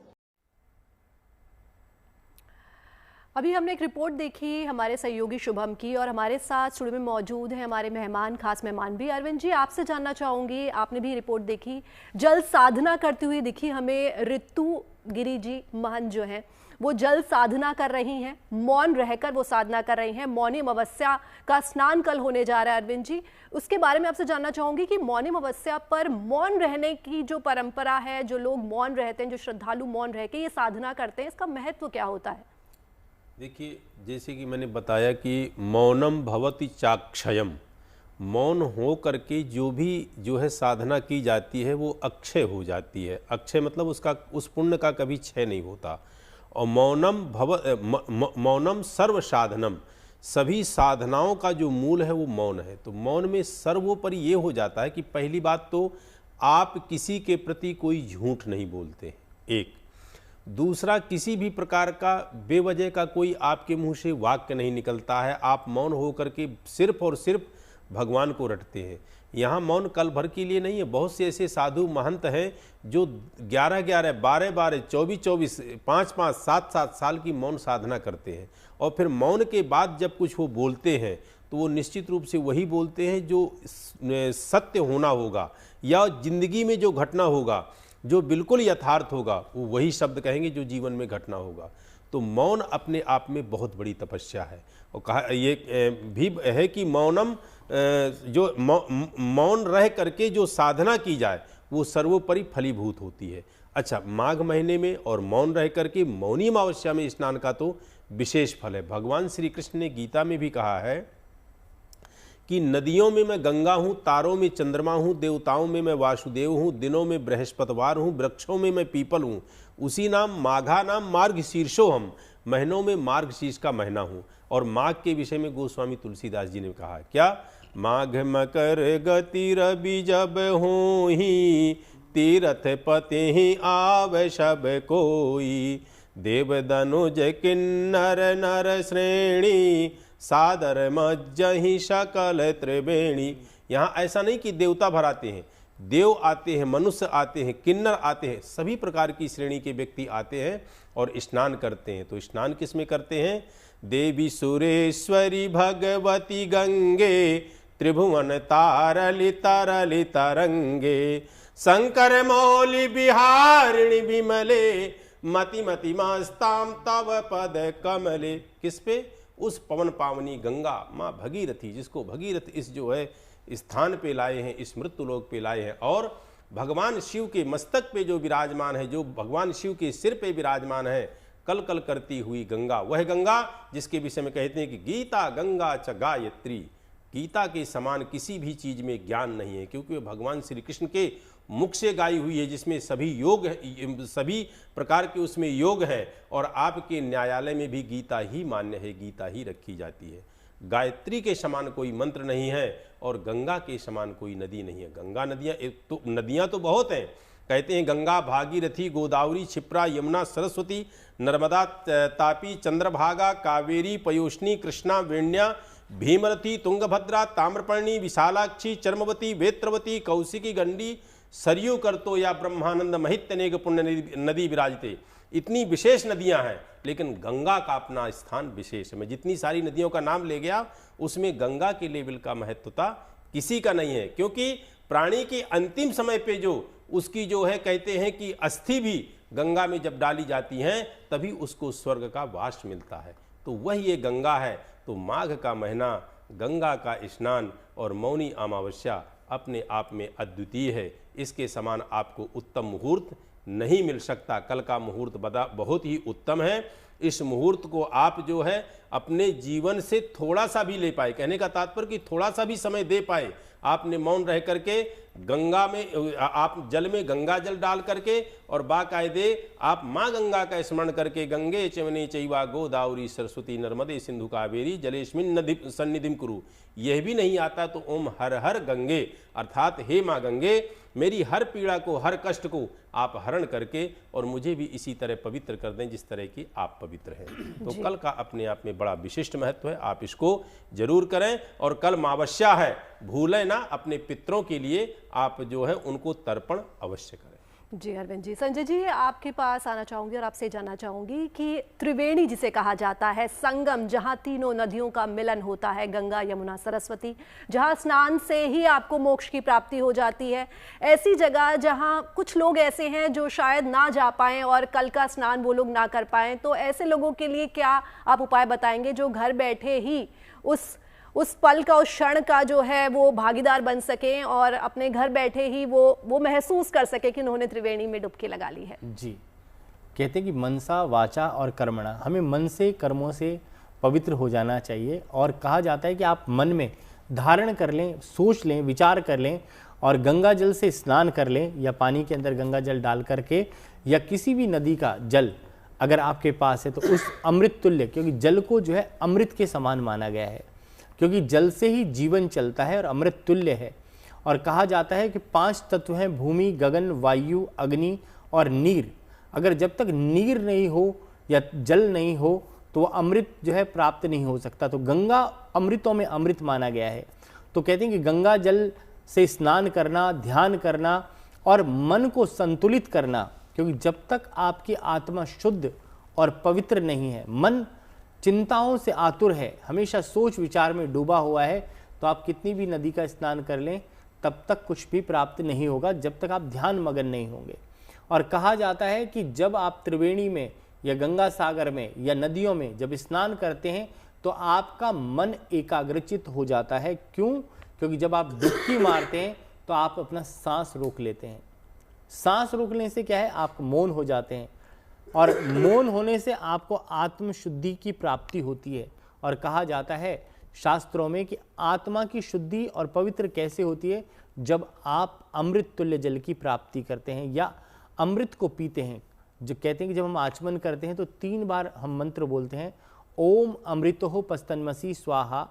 अभी हमने एक रिपोर्ट देखी हमारे सहयोगी शुभम की, और हमारे साथ स्टूडियो में मौजूद हैं हमारे मेहमान, खास मेहमान भी। अरविंद जी, आपसे जानना चाहूंगी, आपने भी रिपोर्ट देखी, जल साधना करती हुई दिखी हमें ऋतु गिरी जी महंत जो हैं, वो जल साधना कर रही हैं, मौन रहकर वो साधना कर रही हैं। मौनी अमावस्या का स्नान कल होने जा रहा है। अरविंद जी, उसके बारे में आपसे जानना चाहूंगी कि मौनी अमावस्या पर मौन रहने की जो परंपरा है, जो लोग मौन रहते हैं, जो श्रद्धालु मौन रह के ये साधना करते हैं, इसका महत्व क्या होता है? देखिए, जैसे कि मैंने बताया कि मौनम भवति चाक्षयम, मौन हो करके जो है साधना की जाती है वो अक्षय हो जाती है। अक्षय मतलब उसका उस पुण्य का कभी क्षय नहीं होता। और मौनम सर्व साधनम, सभी साधनाओं का जो मूल है वो मौन है। तो मौन में सर्वोपरि ये हो जाता है कि पहली बात तो आप किसी के प्रति कोई झूठ नहीं बोलते, एक। दूसरा, किसी भी प्रकार का बेवजह का कोई आपके मुंह से वाक्य नहीं निकलता है। आप मौन होकर के सिर्फ और सिर्फ भगवान को रटते हैं। यहाँ मौन कल भर के लिए नहीं है। बहुत से ऐसे साधु महंत हैं जो 11-11, 12-12, 24-24, 5-5, 7-7 साल की मौन साधना करते हैं, और फिर मौन के बाद जब कुछ वो बोलते हैं तो वो निश्चित रूप से वही बोलते हैं जो सत्य होना होगा, या जिंदगी में जो घटना होगा, जो बिल्कुल यथार्थ होगा, वो वही शब्द कहेंगे जो जीवन में घटना होगा। तो मौन अपने आप में बहुत बड़ी तपस्या है। और कहा ये भी है कि मौनम, जो मौन रह करके जो साधना की जाए वो सर्वोपरि फलीभूत होती है। अच्छा, माघ महीने में और मौन रह करके मौनी अमावस्या में स्नान का तो विशेष फल है। भगवान श्री कृष्ण ने गीता में भी कहा है कि नदियों में मैं गंगा हूँ, तारों में चंद्रमा हूँ, देवताओं में मैं वासुदेव हूँ, दिनों में बृहस्पतिवार हूँ, वृक्षों में मैं पीपल हूँ, उसी नाम माघा नाम मार्ग शीर्षो हम, महीनों में मार्ग शीर्ष का महीना हूँ। और माघ के विषय में गोस्वामी तुलसीदास जी ने कहा क्या, माघ मकर गति रवि जब हो ही, तीरथ पति ही आवे सब कोई, देव दनुज किन्नर नर श्रेणी, सादर मज्जहि सकल त्रिवेणी। यहाँ ऐसा नहीं कि देवता भर आते हैं, देव आते हैं, मनुष्य आते हैं, किन्नर आते हैं, सभी प्रकार की श्रेणी के व्यक्ति आते हैं और स्नान करते हैं। तो स्नान किस में करते हैं? देवी सुरेश्वरी भगवती गंगे, त्रिभुवन तारली तरली तरंगे, शंकर मौली बिहारिणी विमले, मति मति मस्ताम तव पद कमले। किस पे? उस पवन पावनी गंगा माँ भगीरथी, जिसको भगीरथ इस जो है स्थान पे लाए हैं, इस मृत्युलोक पे लाए हैं, और भगवान शिव के मस्तक पे जो विराजमान है, जो भगवान शिव के सिर पे विराजमान है, कल कल करती हुई गंगा, वह गंगा जिसके विषय में कहते हैं कि गीता गंगा च गायत्री। गीता के समान किसी भी चीज में ज्ञान नहीं है, क्योंकि वह भगवान श्री कृष्ण के मुख से गाई हुई है, जिसमें सभी योग, सभी प्रकार के उसमें योग है। और आपके न्यायालय में भी गीता ही मान्य है, गीता ही रखी जाती है। गायत्री के समान कोई मंत्र नहीं है और गंगा के समान कोई नदी नहीं है। गंगा नदियाँ तो बहुत हैं। कहते हैं गंगा, भागीरथी, गोदावरी, क्षिप्रा, यमुना, सरस्वती, नर्मदा, तापी, चंद्रभागा, कावेरी, पयोष्णी, कृष्णा, वेण्या, भीमरथी, तुंगभद्रा, ताम्रपर्णी, विशालाक्षी, चर्मवती, वेत्रवती, कौशिकी, गंडी, सरयू, करतो या ब्रह्मानंद, महित्यनेक पुण्य नदी विराजते। इतनी विशेष नदियां हैं, लेकिन गंगा का अपना स्थान विशेष है। मैं जितनी सारी नदियों का नाम ले गया, उसमें गंगा के लेवल का महत्वता किसी का नहीं है, क्योंकि प्राणी के अंतिम समय पे जो उसकी जो है, कहते हैं कि अस्थि भी गंगा में जब डाली जाती हैं तभी उसको स्वर्ग का वास मिलता है। तो वही ये गंगा है। तो माघ का महीना, गंगा का स्नान और मौनी अमावस्या अपने आप में अद्वितीय है। इसके समान आपको उत्तम मुहूर्त नहीं मिल सकता। कल का मुहूर्त बहुत ही उत्तम है। इस मुहूर्त को आप जो है अपने जीवन से थोड़ा सा भी ले पाए, कहने का तात्पर्य कि थोड़ा सा भी समय दे पाए। आपने मौन रह करके गंगा में, आप जल में गंगा जल डाल करके और बाकायदे आप माँ गंगा का स्मरण करके, गंगे चवने चैवा गोदावरी सरस्वती नर्मदे सिंधु कावेरी जलेस्मिन् नदी सन्निधिं कुरु। यह भी नहीं आता तो ओम हर हर गंगे, अर्थात हे माँ गंगे, मेरी हर पीड़ा को, हर कष्ट को आप हरण करके और मुझे भी इसी तरह पवित्र कर दें जिस तरह की आप पवित्र हैं। तो कल का अपने आप में बड़ा विशिष्ट महत्व है, आप इसको जरूर करें। और कल अमावस्या है, भूलें ना, अपने पितरों के लिए आप जो है उनको तर्पण अवश्य करें। जी अरविंद जी, संजय जी आपके पास आना चाहूंगी और आपसे जानना चाहूंगी कि त्रिवेणी जिसे कहा जाता है, संगम, जहां तीनों नदियों का मिलन होता है, गंगा यमुना सरस्वती, जहां स्नान से ही आपको मोक्ष की प्राप्ति हो जाती है, ऐसी जगह जहां कुछ लोग ऐसे हैं जो शायद ना जा पाएं और कल का स्नान वो लोग ना कर पाएं, तो ऐसे लोगों के लिए क्या आप उपाय बताएंगे जो घर बैठे ही उस पल का, उस क्षण का जो है वो भागीदार बन सकें और अपने घर बैठे ही वो महसूस कर सके कि उन्होंने त्रिवेणी में डुबकी लगा ली है? जी, कहते हैं कि मनसा वाचा और कर्मणा, हमें मन से, कर्मों से पवित्र हो जाना चाहिए। और कहा जाता है कि आप मन में धारण कर लें, सोच लें, विचार कर लें और गंगा जल से स्नान कर लें, या पानी के अंदर गंगा जल डाल करके, या किसी भी नदी का जल अगर आपके पास है तो उस अमृत तुल्य, क्योंकि जल को जो है अमृत के समान माना गया है, क्योंकि जल से ही जीवन चलता है और अमृत तुल्य है। और कहा जाता है कि 5 तत्व हैं, भूमि, गगन, वायु, अग्नि और नीर। अगर जब तक नीर नहीं हो या जल नहीं हो तो अमृत जो है प्राप्त नहीं हो सकता। तो गंगा अमृतों में अमृत माना गया है। तो कहते हैं कि गंगा जल से स्नान करना, ध्यान करना और मन को संतुलित करना, क्योंकि जब तक आपकी आत्मा शुद्ध और पवित्र नहीं है, मन चिंताओं से आतुर है, हमेशा सोच विचार में डूबा हुआ है, तो आप कितनी भी नदी का स्नान कर लें तब तक कुछ भी प्राप्त नहीं होगा, जब तक आप ध्यान मगन नहीं होंगे। और कहा जाता है कि जब आप त्रिवेणी में या गंगा सागर में या नदियों में जब स्नान करते हैं तो आपका मन एकाग्रचित हो जाता है। क्यों? क्योंकि जब आप डुबकी मारते हैं तो आप अपना सांस रोक लेते हैं। सांस रोकने से क्या है, आप मौन हो जाते हैं और मौन होने से आपको आत्मशुद्धि की प्राप्ति होती है। और कहा जाता है शास्त्रों में कि आत्मा की शुद्धि और पवित्र कैसे होती है, जब आप अमृत तुल्य जल की प्राप्ति करते हैं या अमृत को पीते हैं। जो कहते हैं कि जब हम आचमन करते हैं तो 3 बार हम मंत्र बोलते हैं, ओम अमृतो पस्तन्मसी स्वाहा,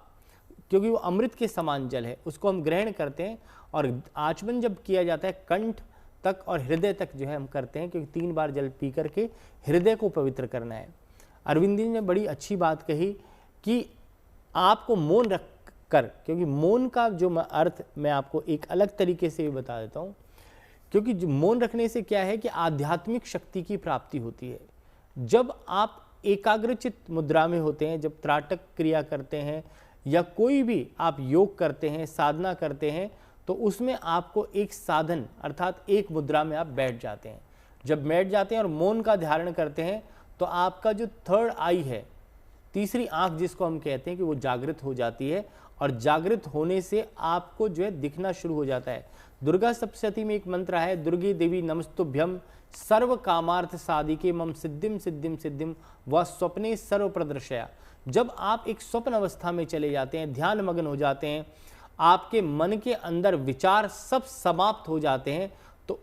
क्योंकि वो अमृत के समान जल है, उसको हम ग्रहण करते हैं। और आचमन जब किया जाता है कंठ तक और हृदय तक जो है हम करते हैं, क्योंकि 3 बार जल पी करके हृदय को पवित्र करना है। अरविंद जी ने बड़ी अच्छी बात कही कि आपको मौन रख कर, क्योंकि मौन का जो अर्थ मैं आपको एक अलग तरीके से भी बता देता हूँ, क्योंकि जो मौन रखने से क्या है कि आध्यात्मिक शक्ति की प्राप्ति होती है। जब आप एकाग्रचित मुद्रा में होते हैं, जब त्राटक क्रिया करते हैं या कोई भी आप योग करते हैं, साधना करते हैं, तो उसमें आपको एक साधन अर्थात एक मुद्रा में आप बैठ जाते हैं। जब बैठ जाते हैं और मौन का धारण करते हैं तो आपका जो 3rd आई है, तीसरी आंख जिसको हम कहते हैं, कि वो जागृत हो जाती है। और जागृत होने से आपको जो है दिखना शुरू हो जाता है। दुर्गा सप्तशती में एक मंत्र है, दुर्गे देवी नमस्तुभ्यम सर्व कामार्थ साधिके मम सिद्धिम सिद्धिम सिद्धिम व स्वप्ने सर्व प्रदर्शया। जब आप एक स्वप्न अवस्था में चले जाते हैं, ध्यान मग्न हो जाते हैं, आपके मन के अंदर विचार सब समाप्त हो जाते हैं, तो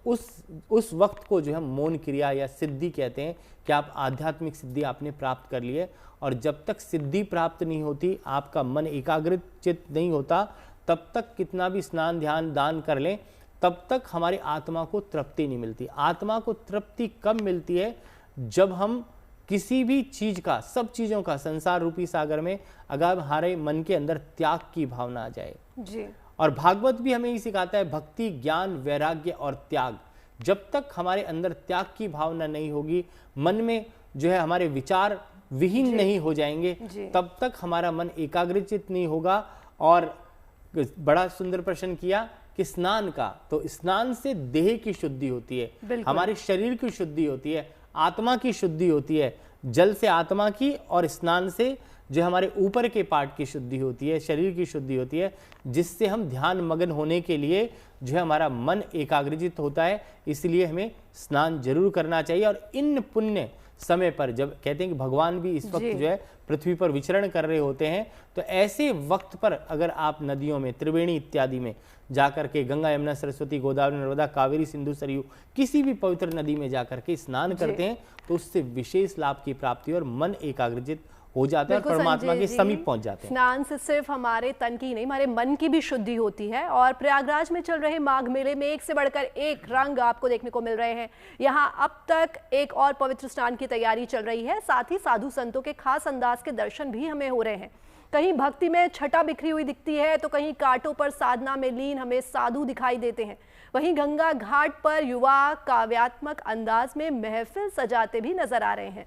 उस वक्त को जो है मौन क्रिया या सिद्धि कहते हैं कि आप आध्यात्मिक सिद्धि आपने प्राप्त कर ली है। और जब तक सिद्धि प्राप्त नहीं होती, आपका मन एकाग्रित चित्त नहीं होता, तब तक कितना भी स्नान ध्यान दान कर लें, तब तक हमारी आत्मा को तृप्ति नहीं मिलती। आत्मा को तृप्ति कब मिलती है? जब हम किसी भी चीज का, सब चीजों का, संसार रूपी सागर में अगर हमारे मन के अंदर त्याग की भावना आ जाए जी। और भागवत भी हमें ये सिखाता है, भक्ति ज्ञान वैराग्य और त्याग। जब तक हमारे अंदर त्याग की भावना नहीं होगी, मन में जो है हमारे विचार विहीन नहीं हो जाएंगे, तब तक हमारा मन एकाग्रचित नहीं होगा। और बड़ा सुंदर प्रश्न किया कि स्नान का, तो स्नान से देह की शुद्धि होती है, हमारे शरीर की शुद्धि होती है, आत्मा की शुद्धि होती है। जल से आत्मा की और स्नान से जो हमारे ऊपर के पार्ट की शुद्धि होती है, शरीर की शुद्धि होती है, जिससे हम ध्यान मग्न होने के लिए जो है हमारा मन एकाग्रचित होता है। इसलिए हमें स्नान जरूर करना चाहिए। और इन पुण्य समय पर, जब कहते हैं कि भगवान भी इस वक्त जो है पृथ्वी पर विचरण कर रहे होते हैं, तो ऐसे वक्त पर अगर आप नदियों में, त्रिवेणी इत्यादि में जाकर के, गंगा यमुना सरस्वती गोदावरी नर्मदा कावेरी सिंधु सरयू, किसी भी पवित्र नदी में जाकर के स्नान करते हैं, तो उससे विशेष लाभ की प्राप्ति और मन एकाग्रचित हो जाता है और परमात्मा के समीप पहुंच जाते हैं। स्नान से सिर्फ हमारे तन की नहीं, हमारे मन की भी शुद्धि होती है। और प्रयागराज में चल रहे माघ मेले में एक से बढ़कर एक रंग आपको देखने को मिल रहे हैं। यहाँ अब तक एक और पवित्र स्नान की तैयारी चल रही है, साथ ही साधु संतों के खास अंदाज के दर्शन भी हमें हो रहे हैं। कहीं भक्ति में छटा बिखरी हुई दिखती है, तो कहीं कांटों पर साधना में लीन हमें साधु दिखाई देते हैं। वहीं गंगा घाट पर युवा काव्यात्मक अंदाज में महफिल सजाते भी नजर आ रहे हैं।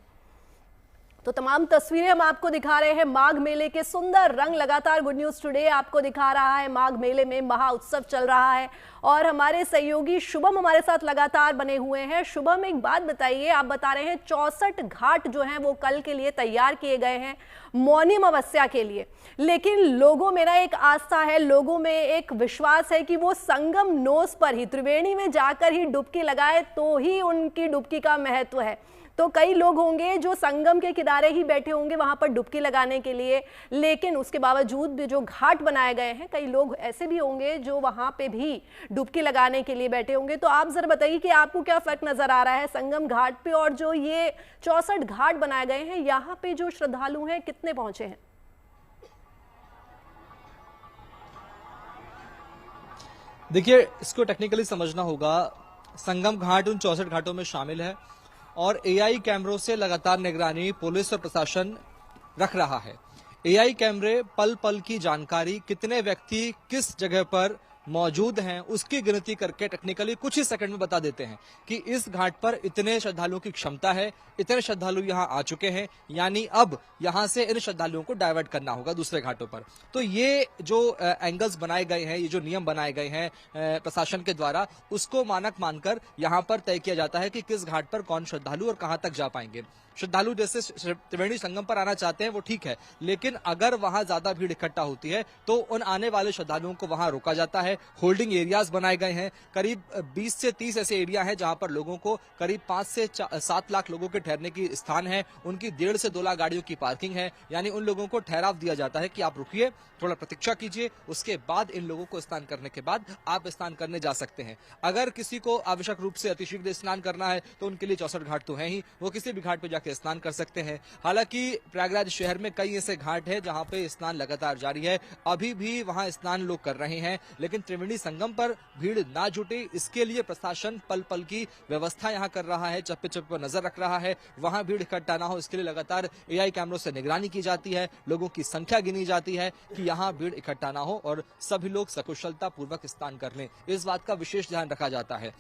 तो तमाम तस्वीरें हम आपको दिखा रहे हैं माघ मेले के सुंदर रंग। लगातार गुड न्यूज टुडे आपको दिखा रहा है माघ मेले में महा उत्सव चल रहा है और हमारे सहयोगी शुभम हमारे साथ लगातार बने हुए हैं। शुभम, एक बात बताइए, आप बता रहे हैं 64 घाट जो हैं वो कल के लिए तैयार किए गए हैं मौनी अमावस्या के लिए, लेकिन लोगों में ना एक आस्था है, लोगों में एक विश्वास है कि वो संगम नोस पर ही, त्रिवेणी में जाकर ही डुबकी लगाए तो ही उनकी डुबकी का महत्व है। तो कई लोग होंगे जो संगम के किनारे ही बैठे होंगे वहां पर डुबकी लगाने के लिए, लेकिन उसके बावजूद भी जो घाट बनाए गए हैं, कई लोग ऐसे भी होंगे जो वहां पे भी डुबकी लगाने के लिए बैठे होंगे। तो आप जरा बताइए कि आपको क्या फर्क नजर आ रहा है संगम घाट पे और जो ये 64 घाट बनाए गए हैं, यहाँ पे जो श्रद्धालु हैं कितने पहुंचे हैं? देखिए, इसको टेक्निकली समझना होगा। संगम घाट उन 64 घाटों में शामिल है और एआई कैमरों से लगातार निगरानी पुलिस और प्रशासन रख रहा है। एआई कैमरे पल पल की जानकारी, कितने व्यक्ति किस जगह पर मौजूद हैं, उसकी गिनती करके टेक्निकली कुछ ही सेकंड में बता देते हैं कि इस घाट पर इतने श्रद्धालुओं की क्षमता है, इतने श्रद्धालु यहां आ चुके हैं, यानी अब यहां से इन श्रद्धालुओं को डाइवर्ट करना होगा दूसरे घाटों पर। तो ये जो एंगल्स बनाए गए हैं, ये जो नियम बनाए गए हैं प्रशासन के द्वारा, उसको मानक मानकर यहां पर तय किया जाता है कि किस घाट पर कौन श्रद्धालु और कहां तक जा पाएंगे। श्रद्धालु जैसे त्रिवेणी संगम पर आना चाहते हैं वो ठीक है, लेकिन अगर वहां ज्यादा भीड़ इकट्ठा होती है तो उन आने वाले श्रद्धालुओं को वहां रोका जाता है। होल्डिंग एरियाज बनाए गए हैं, करीब 20 से 30 ऐसे एरिया हैं जहां पर लोगों को, करीब 5 से 7 लाख लोगों के ठहरने की स्थान है, उनकी 1.5 से 2 लाख गाड़ियों की पार्किंग है, यानी उन लोगों को ठहराव दिया जाता है कि आप रुकिए, थोड़ा प्रतीक्षा कीजिए, उसके बाद इन लोगों को स्नान करने के बाद आप स्नान करने जा सकते हैं। अगर किसी को आवश्यक रूप से अतिशीघ्र स्नान करना है तो उनके लिए 64 घाट तो है ही, वो किसी भी घाट पर जाकर स्नान कर सकते हैं। हालांकि प्रयागराज शहर में कई ऐसे घाट हैं जहां पे स्नान लगातार जारी है, अभी भी वहां स्नान लोग कर रहे हैं, लेकिन त्रिवेणी संगम पर भीड़ ना जुटे इसके लिए प्रशासन पल पल की व्यवस्था यहां कर रहा है, चप्पे चप्पे पर नजर रख रहा है, वहां भीड़ इकट्ठा ना हो इसके लिए लगातार एआई कैमरों से निगरानी की जाती है, लोगों की संख्या गिनी जाती है कि यहां भीड़ इकट्ठा ना हो और सभी लोग सकुशलता पूर्वक स्नान कर लें, इस बात का विशेष ध्यान रखा जाता है।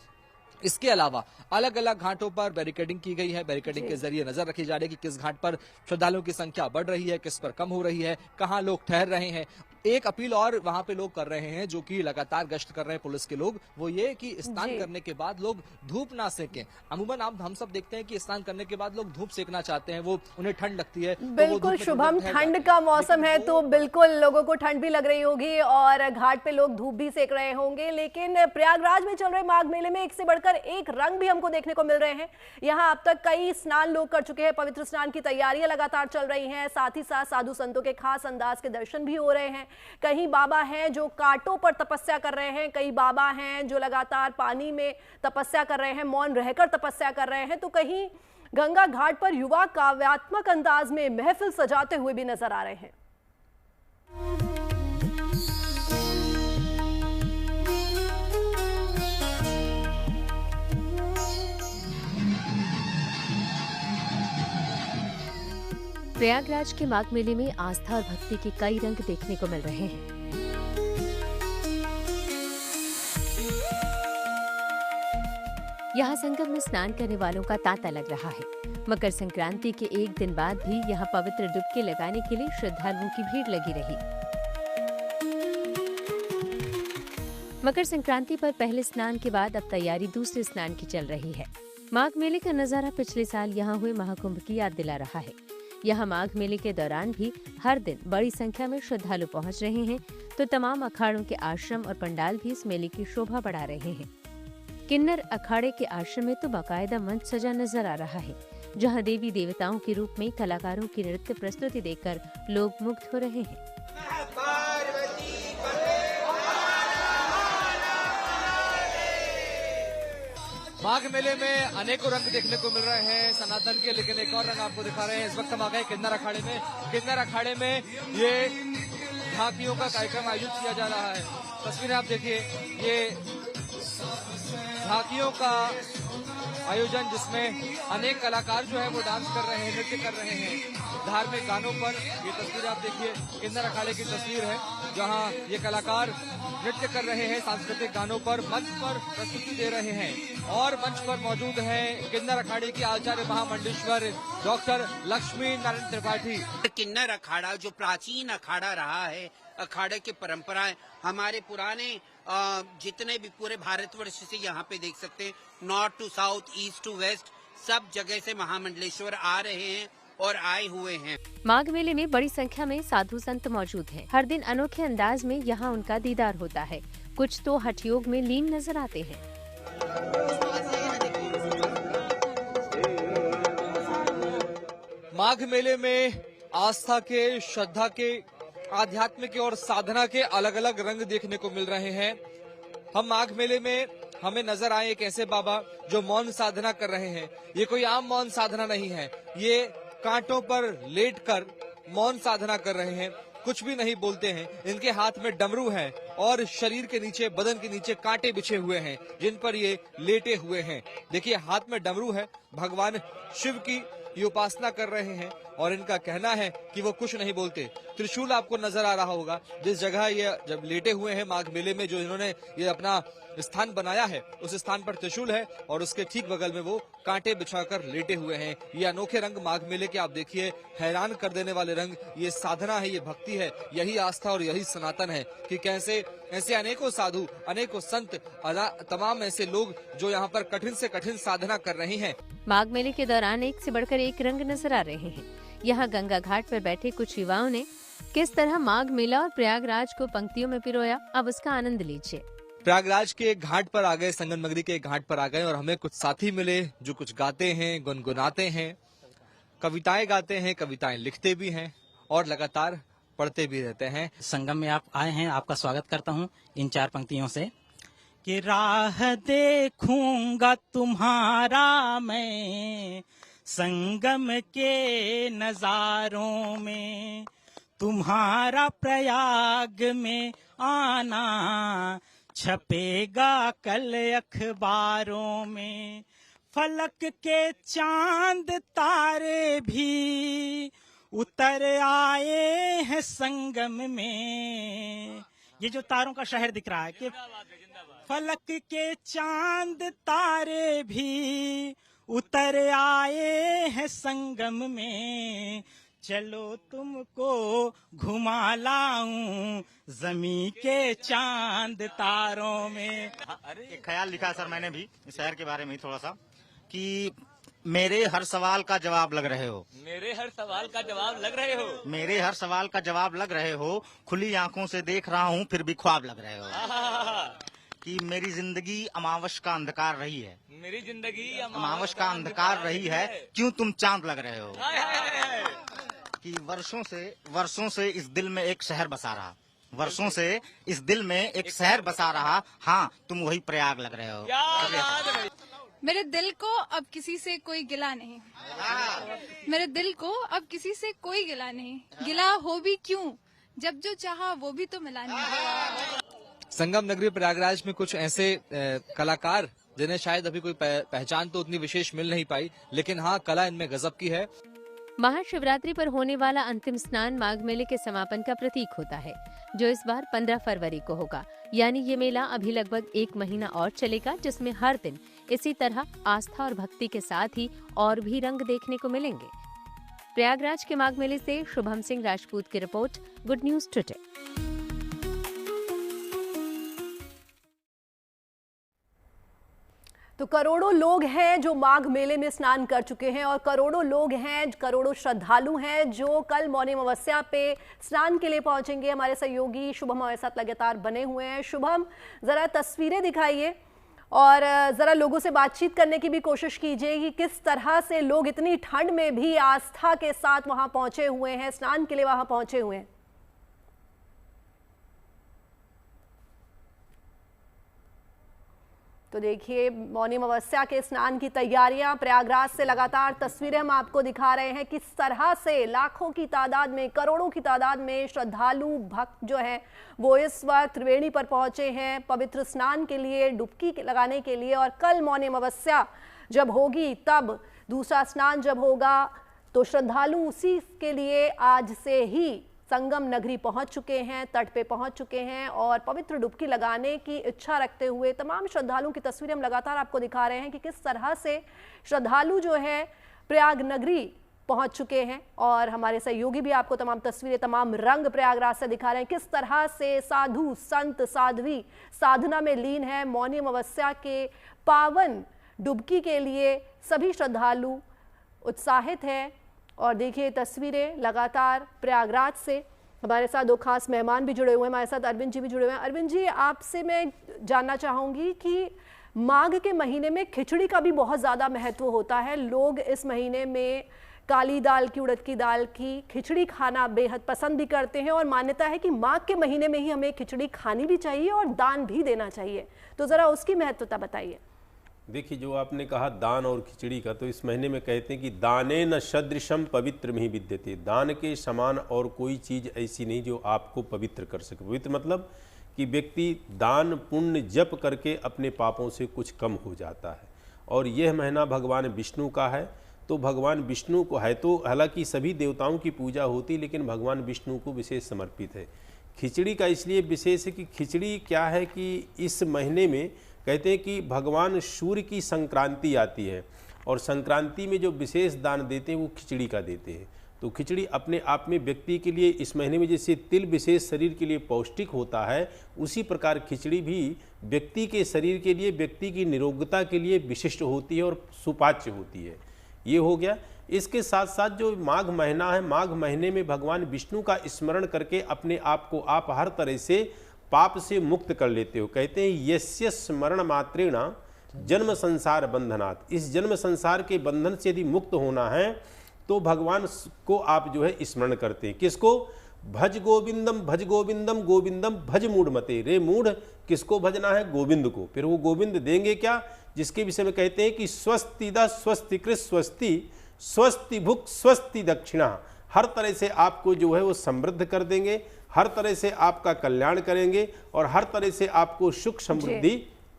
इसके अलावा अलग अलग घाटों पर बैरिकेडिंग की गई है, बैरिकेडिंग के जरिए नजर रखी जा रही है कि किस घाट पर श्रद्धालुओं की संख्या बढ़ रही है, किस पर कम हो रही है, कहां लोग ठहर रहे हैं। एक अपील और वहां पे लोग कर रहे हैं, जो कि लगातार गश्त कर रहे हैं पुलिस के लोग, वो ये कि स्नान करने के बाद लोग धूप ना सेकें। अमूमन हम सब देखते हैं कि स्नान करने के बाद लोग धूप सेकना चाहते हैं, वो उन्हें ठंड लगती है। बिल्कुल शुभम, ठंड का मौसम है तो बिल्कुल लोगों को ठंड भी लग रही होगी और घाट पे लोग धूप भी सेक रहे होंगे। लेकिन प्रयागराज में चल रहे माघ मेले में एक से बढ़कर एक रंग भी हमको देखने को मिल रहे हैं। यहाँ अब तक कई स्नान लोग कर चुके हैं, पवित्र स्नान की तैयारियां लगातार चल रही हैं, साथ ही साथ साधु संतों के खास अंदाज के दर्शन भी हो रहे हैं। कई बाबा हैं जो कांटों पर तपस्या कर रहे हैं, कई बाबा हैं जो लगातार पानी में तपस्या कर रहे हैं, मौन रहकर तपस्या कर रहे हैं, तो कहीं गंगा घाट पर युवा काव्यात्मक अंदाज में महफिल सजाते हुए भी नजर आ रहे हैं। प्रयागराज के माघ मेले में आस्था और भक्ति के कई रंग देखने को मिल रहे हैं। यहाँ संगम में स्नान करने वालों का तांता लग रहा है। मकर संक्रांति के एक दिन बाद भी यहाँ पवित्र डुबकी लगाने के लिए श्रद्धालुओं की भीड़ लगी रही। मकर संक्रांति पर पहले स्नान के बाद अब तैयारी दूसरे स्नान की चल रही है। माघ मेले का नजारा पिछले साल यहाँ हुए महाकुंभ की याद दिला रहा है। यहाँ माघ मेले के दौरान भी हर दिन बड़ी संख्या में श्रद्धालु पहुँच रहे हैं, तो तमाम अखाड़ों के आश्रम और पंडाल भी इस मेले की शोभा बढ़ा रहे हैं। किन्नर अखाड़े के आश्रम में तो बाकायदा मंच सजा नजर आ रहा है, जहां देवी देवताओं के रूप में कलाकारों की नृत्य प्रस्तुति देखकर लोग मुग्ध हो रहे हैं। माघ मेले में अनेकों रंग देखने को मिल रहे हैं सनातन के, लेकिन एक और रंग आपको दिखा रहे हैं। इस वक्त हम आ गए किन्नर अखाड़े में। किन्नर अखाड़े में ये झांकियों का कार्यक्रम आयोजित किया जा रहा है। तस्वीरें आप देखिए, ये झांकियों का आयोजन जिसमें अनेक कलाकार जो है वो डांस कर रहे हैं, नृत्य कर रहे हैं धार्मिक गानों पर। ये तस्वीर आप देखिए, किन्नर अखाड़े की तस्वीर है, जहां ये कलाकार नृत्य कर रहे हैं सांस्कृतिक गानों पर, मंच पर प्रस्तुति दे रहे हैं। और मंच पर मौजूद हैं किन्नर अखाड़े की आचार्य महामंडलेश्वर डॉक्टर लक्ष्मी नारायण त्रिपाठी। किन्नर अखाड़ा जो प्राचीन अखाड़ा रहा है, अखाड़े की परंपराएं हमारे पुराने जितने भी पूरे भारतवर्ष से यहाँ पे देख सकते हैं, north to south, east to west, सब जगह से महामंडलेश्वर आ रहे हैं और आए हुए हैं। माघ मेले में बड़ी संख्या में साधु संत मौजूद हैं। हर दिन अनोखे अंदाज में यहाँ उनका दीदार होता है। कुछ तो हठ योग में लीन नजर आते हैं। माघ मेले में आस्था के, श्रद्धा के, आध्यात्म के और साधना के अलग अलग रंग देखने को मिल रहे हैं। हम माघ मेले में हमें नजर आए एक ऐसे बाबा जो मौन साधना कर रहे हैं। ये कोई आम मौन साधना नहीं है, ये कांटों पर लेटकर मौन साधना कर रहे हैं, कुछ भी नहीं बोलते हैं। इनके हाथ में डमरू है और शरीर के नीचे, बदन के नीचे कांटे बिछे हुए हैं जिन पर ये लेटे हुए हैं। देखिए, हाथ में डमरू है, भगवान शिव की ये उपासना कर रहे हैं और इनका कहना है कि वो कुछ नहीं बोलते। त्रिशूल आपको नजर आ रहा होगा, जिस जगह ये जब लेटे हुए हैं माघ मेले में, जो इन्होंने ये अपना स्थान बनाया है, उस स्थान पर त्रिशूल है और उसके ठीक बगल में वो कांटे बिछाकर लेटे हुए हैं। ये अनोखे रंग माघ मेले के आप देखिए, हैरान कर देने वाले रंग। ये साधना है, ये भक्ति है, यही आस्था और यही सनातन है कि कैसे ऐसे अनेकों साधु, अनेकों संत, तमाम ऐसे लोग जो यहाँ पर कठिन से कठिन साधना कर रहे हैं। माघ मेले के दौरान एक से बढ़कर एक रंग नजर आ रहे हैं। यहाँ गंगा घाट पर बैठे कुछ युवाओं ने किस तरह माघ मेला और प्रयागराज को पंक्तियों में पिरोया, अब उसका आनंद लीजिए। प्रयागराज के एक घाट पर आ गए, संगम नगरी के एक घाट पर आ गए और हमें कुछ साथी मिले जो कुछ गाते हैं, गुनगुनाते हैं, कविताएं गाते हैं, कविताएं लिखते भी हैं और लगातार पढ़ते भी रहते हैं। संगम में आप आए हैं, आपका स्वागत करता हूं इन 4 पंक्तियों से कि राह देखूंगा तुम्हारा मैं संगम के नजारों में, तुम्हारा प्रयाग में आना छपेगा कल अखबारों में, फलक के चांद तारे भी उतर आए हैं संगम में। ये जो तारों का शहर दिख रहा है कि फलक के चांद तारे भी उतर आए हैं संगम में, चलो तुमको घुमा लाऊं जमी के चांद तारों में। एक ख्याल लिखा सर मैंने भी इस शहर के बारे में ही थोड़ा सा, कि मेरे हर सवाल का जवाब लग रहे हो, मेरे हर सवाल का जवाब लग रहे हो, मेरे हर सवाल का जवाब लग रहे हो, खुली आंखों से देख रहा हूँ फिर भी ख्वाब लग रहे हो। कि मेरी जिंदगी अमावस का अंधकार रही है, मेरी जिंदगी अमावस का अंधकार रही है, क्यों तुम चांद लग रहे हो। कि वर्षों से इस दिल में एक शहर बसा रहा, वर्षों से इस दिल में एक शहर बसा रहा, हाँ तुम वही प्रयाग लग रहे हो। मेरे दिल को अब किसी से कोई गिला नहीं, मेरे दिल को अब किसी से कोई गिला नहीं, गिला हो भी क्यों जब जो चाहा वो भी तो मिला नहीं। संगम नगरी प्रयागराज में कुछ ऐसे कलाकार जिन्हें शायद अभी कोई पहचान तो उतनी विशेष मिल नहीं पाई, लेकिन हाँ कला इनमें गजब की है। महाशिवरात्रि पर होने वाला अंतिम स्नान माघ मेले के समापन का प्रतीक होता है, जो इस बार 15 फरवरी को होगा। यानी ये मेला अभी लगभग 1 महीना और चलेगा, जिसमें हर दिन इसी तरह आस्था और भक्ति के साथ ही और भी रंग देखने को मिलेंगे। प्रयागराज के माघ मेले से शुभम सिंह राजपूत की रिपोर्ट, गुड न्यूज टुडे। तो करोड़ों लोग हैं जो माघ मेले में स्नान कर चुके हैं और करोड़ों लोग हैं, करोड़ों श्रद्धालु हैं जो कल मौनी अमावस्या पे स्नान के लिए पहुंचेंगे। हमारे सहयोगी शुभम हमारे साथ लगातार बने हुए हैं। शुभम, जरा तस्वीरें दिखाइए और जरा लोगों से बातचीत करने की भी कोशिश कीजिए कि किस तरह से लोग इतनी ठंड में भी आस्था के साथ वहां पहुंचे हुए हैं, स्नान के लिए वहां पहुंचे हुए हैं। तो देखिए मौनी अमावस्या के स्नान की तैयारियां, प्रयागराज से लगातार तस्वीरें हम आपको दिखा रहे हैं किस तरह से लाखों की तादाद में, करोड़ों की तादाद में श्रद्धालु भक्त जो हैं वो इस वक्त त्रिवेणी पर पहुंचे हैं पवित्र स्नान के लिए, डुबकी लगाने के लिए। और कल मौनी अमावस्या जब होगी, तब दूसरा स्नान जब होगा, तो श्रद्धालु उसी के लिए आज से ही संगम नगरी पहुंच चुके हैं, तट पे पहुंच चुके हैं और पवित्र डुबकी लगाने की इच्छा रखते हुए तमाम श्रद्धालुओं की तस्वीरें हम लगातार आपको दिखा रहे हैं कि किस तरह से श्रद्धालु जो है प्रयाग नगरी पहुंच चुके हैं। और हमारे सहयोगी भी आपको तमाम तस्वीरें, तमाम रंग प्रयागराज से दिखा रहे हैं किस तरह से साधु संत साध्वी साधना में लीन है। मौनी अमावस्या के पावन डुबकी के लिए सभी श्रद्धालु उत्साहित हैं। और देखिए तस्वीरें लगातार प्रयागराज से। हमारे साथ 2 खास मेहमान भी जुड़े हुए हैं, हमारे साथ अरविंद जी भी जुड़े हुए हैं। अरविंद जी, आपसे मैं जानना चाहूँगी कि माघ के महीने में खिचड़ी का भी बहुत ज़्यादा महत्व होता है। लोग इस महीने में काली दाल की, उड़द की दाल की खिचड़ी खाना बेहद पसंद भी करते हैं और मान्यता है कि माघ के महीने में ही हमें खिचड़ी खानी भी चाहिए और दान भी देना चाहिए। तो ज़रा उसकी महत्वता बताइए। देखिए, जो आपने कहा दान और खिचड़ी का, तो इस महीने में कहते हैं कि दाने न सदृशम पवित्र में ही विद्यते। दान के समान और कोई चीज़ ऐसी नहीं जो आपको पवित्र कर सके। पवित्र मतलब कि व्यक्ति दान पुण्य जप करके अपने पापों से कुछ कम हो जाता है। और यह महीना भगवान विष्णु का है, तो भगवान विष्णु को है, तो हालांकि सभी देवताओं की पूजा होती, लेकिन भगवान विष्णु को विशेष समर्पित है। खिचड़ी का इसलिए विशेष है कि खिचड़ी क्या है कि इस महीने में कहते हैं कि भगवान सूर्य की संक्रांति आती है और संक्रांति में जो विशेष दान देते हैं वो खिचड़ी का देते हैं। तो खिचड़ी अपने आप में व्यक्ति के लिए इस महीने में जैसे तिल विशेष शरीर के लिए पौष्टिक होता है, उसी प्रकार खिचड़ी भी व्यक्ति के शरीर के लिए, व्यक्ति की निरोगता के लिए विशिष्ट होती है और सुपाच्य होती है। ये हो गया। इसके साथ साथ जो माघ महीना है, माघ महीने में भगवान विष्णु का स्मरण करके अपने आप को आप हर तरह से पाप से मुक्त कर लेते हो। कहते हैं यस्य स्मरण मात्रेण जन्म संसार बंधनात्। इस जन्म संसार के बंधन से यदि मुक्त होना है तो भगवान को आप जो है स्मरण करते हैं। किसको? भज गोविंदम भज गोविंदम गोविंदम भज मूढ़ मते। रे मूढ़, किसको भजना है? गोविंद को। फिर वो गोविंद देंगे क्या? जिसके विषय में कहते हैं कि स्वस्ति द स्वस्ति कृत स्वस्ति स्वस्ति भुक स्वस्ति दक्षिणा। हर तरह से आपको जो है वो समृद्ध कर देंगे, हर तरह से आपका कल्याण करेंगे और हर तरह से आपको सुख समृद्धि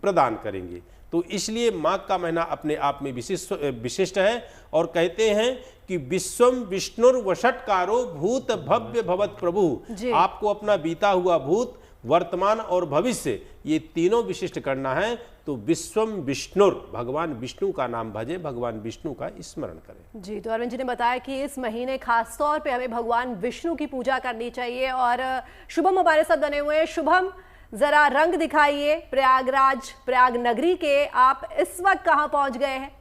प्रदान करेंगे। तो इसलिए माघ का महीना अपने आप में विशिष्ट है। और कहते हैं कि विश्वम विष्णुर वषटकारो भूत भव्य भवत प्रभु। आपको अपना बीता हुआ भूत वर्तमान और भविष्य, ये तीनों विशिष्ट करना है तो विश्वम विष्णुर, भगवान विष्णु का नाम भजे, भगवान विष्णु का स्मरण करें। जी, तो अरविंद जी ने बताया कि इस महीने खास तौर पे हमें भगवान विष्णु की पूजा करनी चाहिए। और शुभम हमारे साथ बने हुए हैं। शुभम, जरा रंग दिखाइए प्रयागराज, प्रयाग नगरी के। आप इस वक्त कहां पहुंच गए हैं?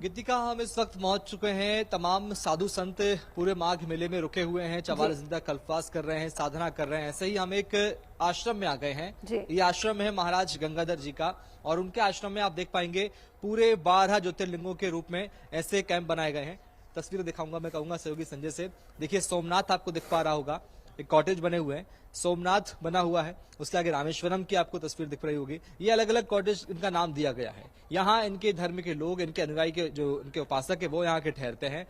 गीतिका, हम इस वक्त पहुंच चुके हैं। तमाम साधु संत पूरे माघ मेले में रुके हुए हैं, 44 दिन तक कल्पवास कर रहे हैं, साधना कर रहे हैं। ऐसे ही हम एक आश्रम में आ गए हैं। ये आश्रम है महाराज गंगाधर जी का, और उनके आश्रम में आप देख पाएंगे पूरे 12 ज्योतिर्लिंगों के रूप में ऐसे कैंप बनाए गए हैं। तस्वीर दिखाऊंगा, मैं कहूंगा सहयोगी संजय से। देखिए, सोमनाथ आपको दिख पा रहा होगा, एक कॉटेज बने हुए हैं, सोमनाथ बना हुआ है। उसके आगे रामेश्वरम की आपको तस्वीर दिख रही होगी। ये अलग अलग कॉटेज, इनका नाम दिया गया है। यहाँ इनके धर्म के लोग, इनके अनुयायी के जो इनके उपासक है, वो यहाँ के ठहरते हैं।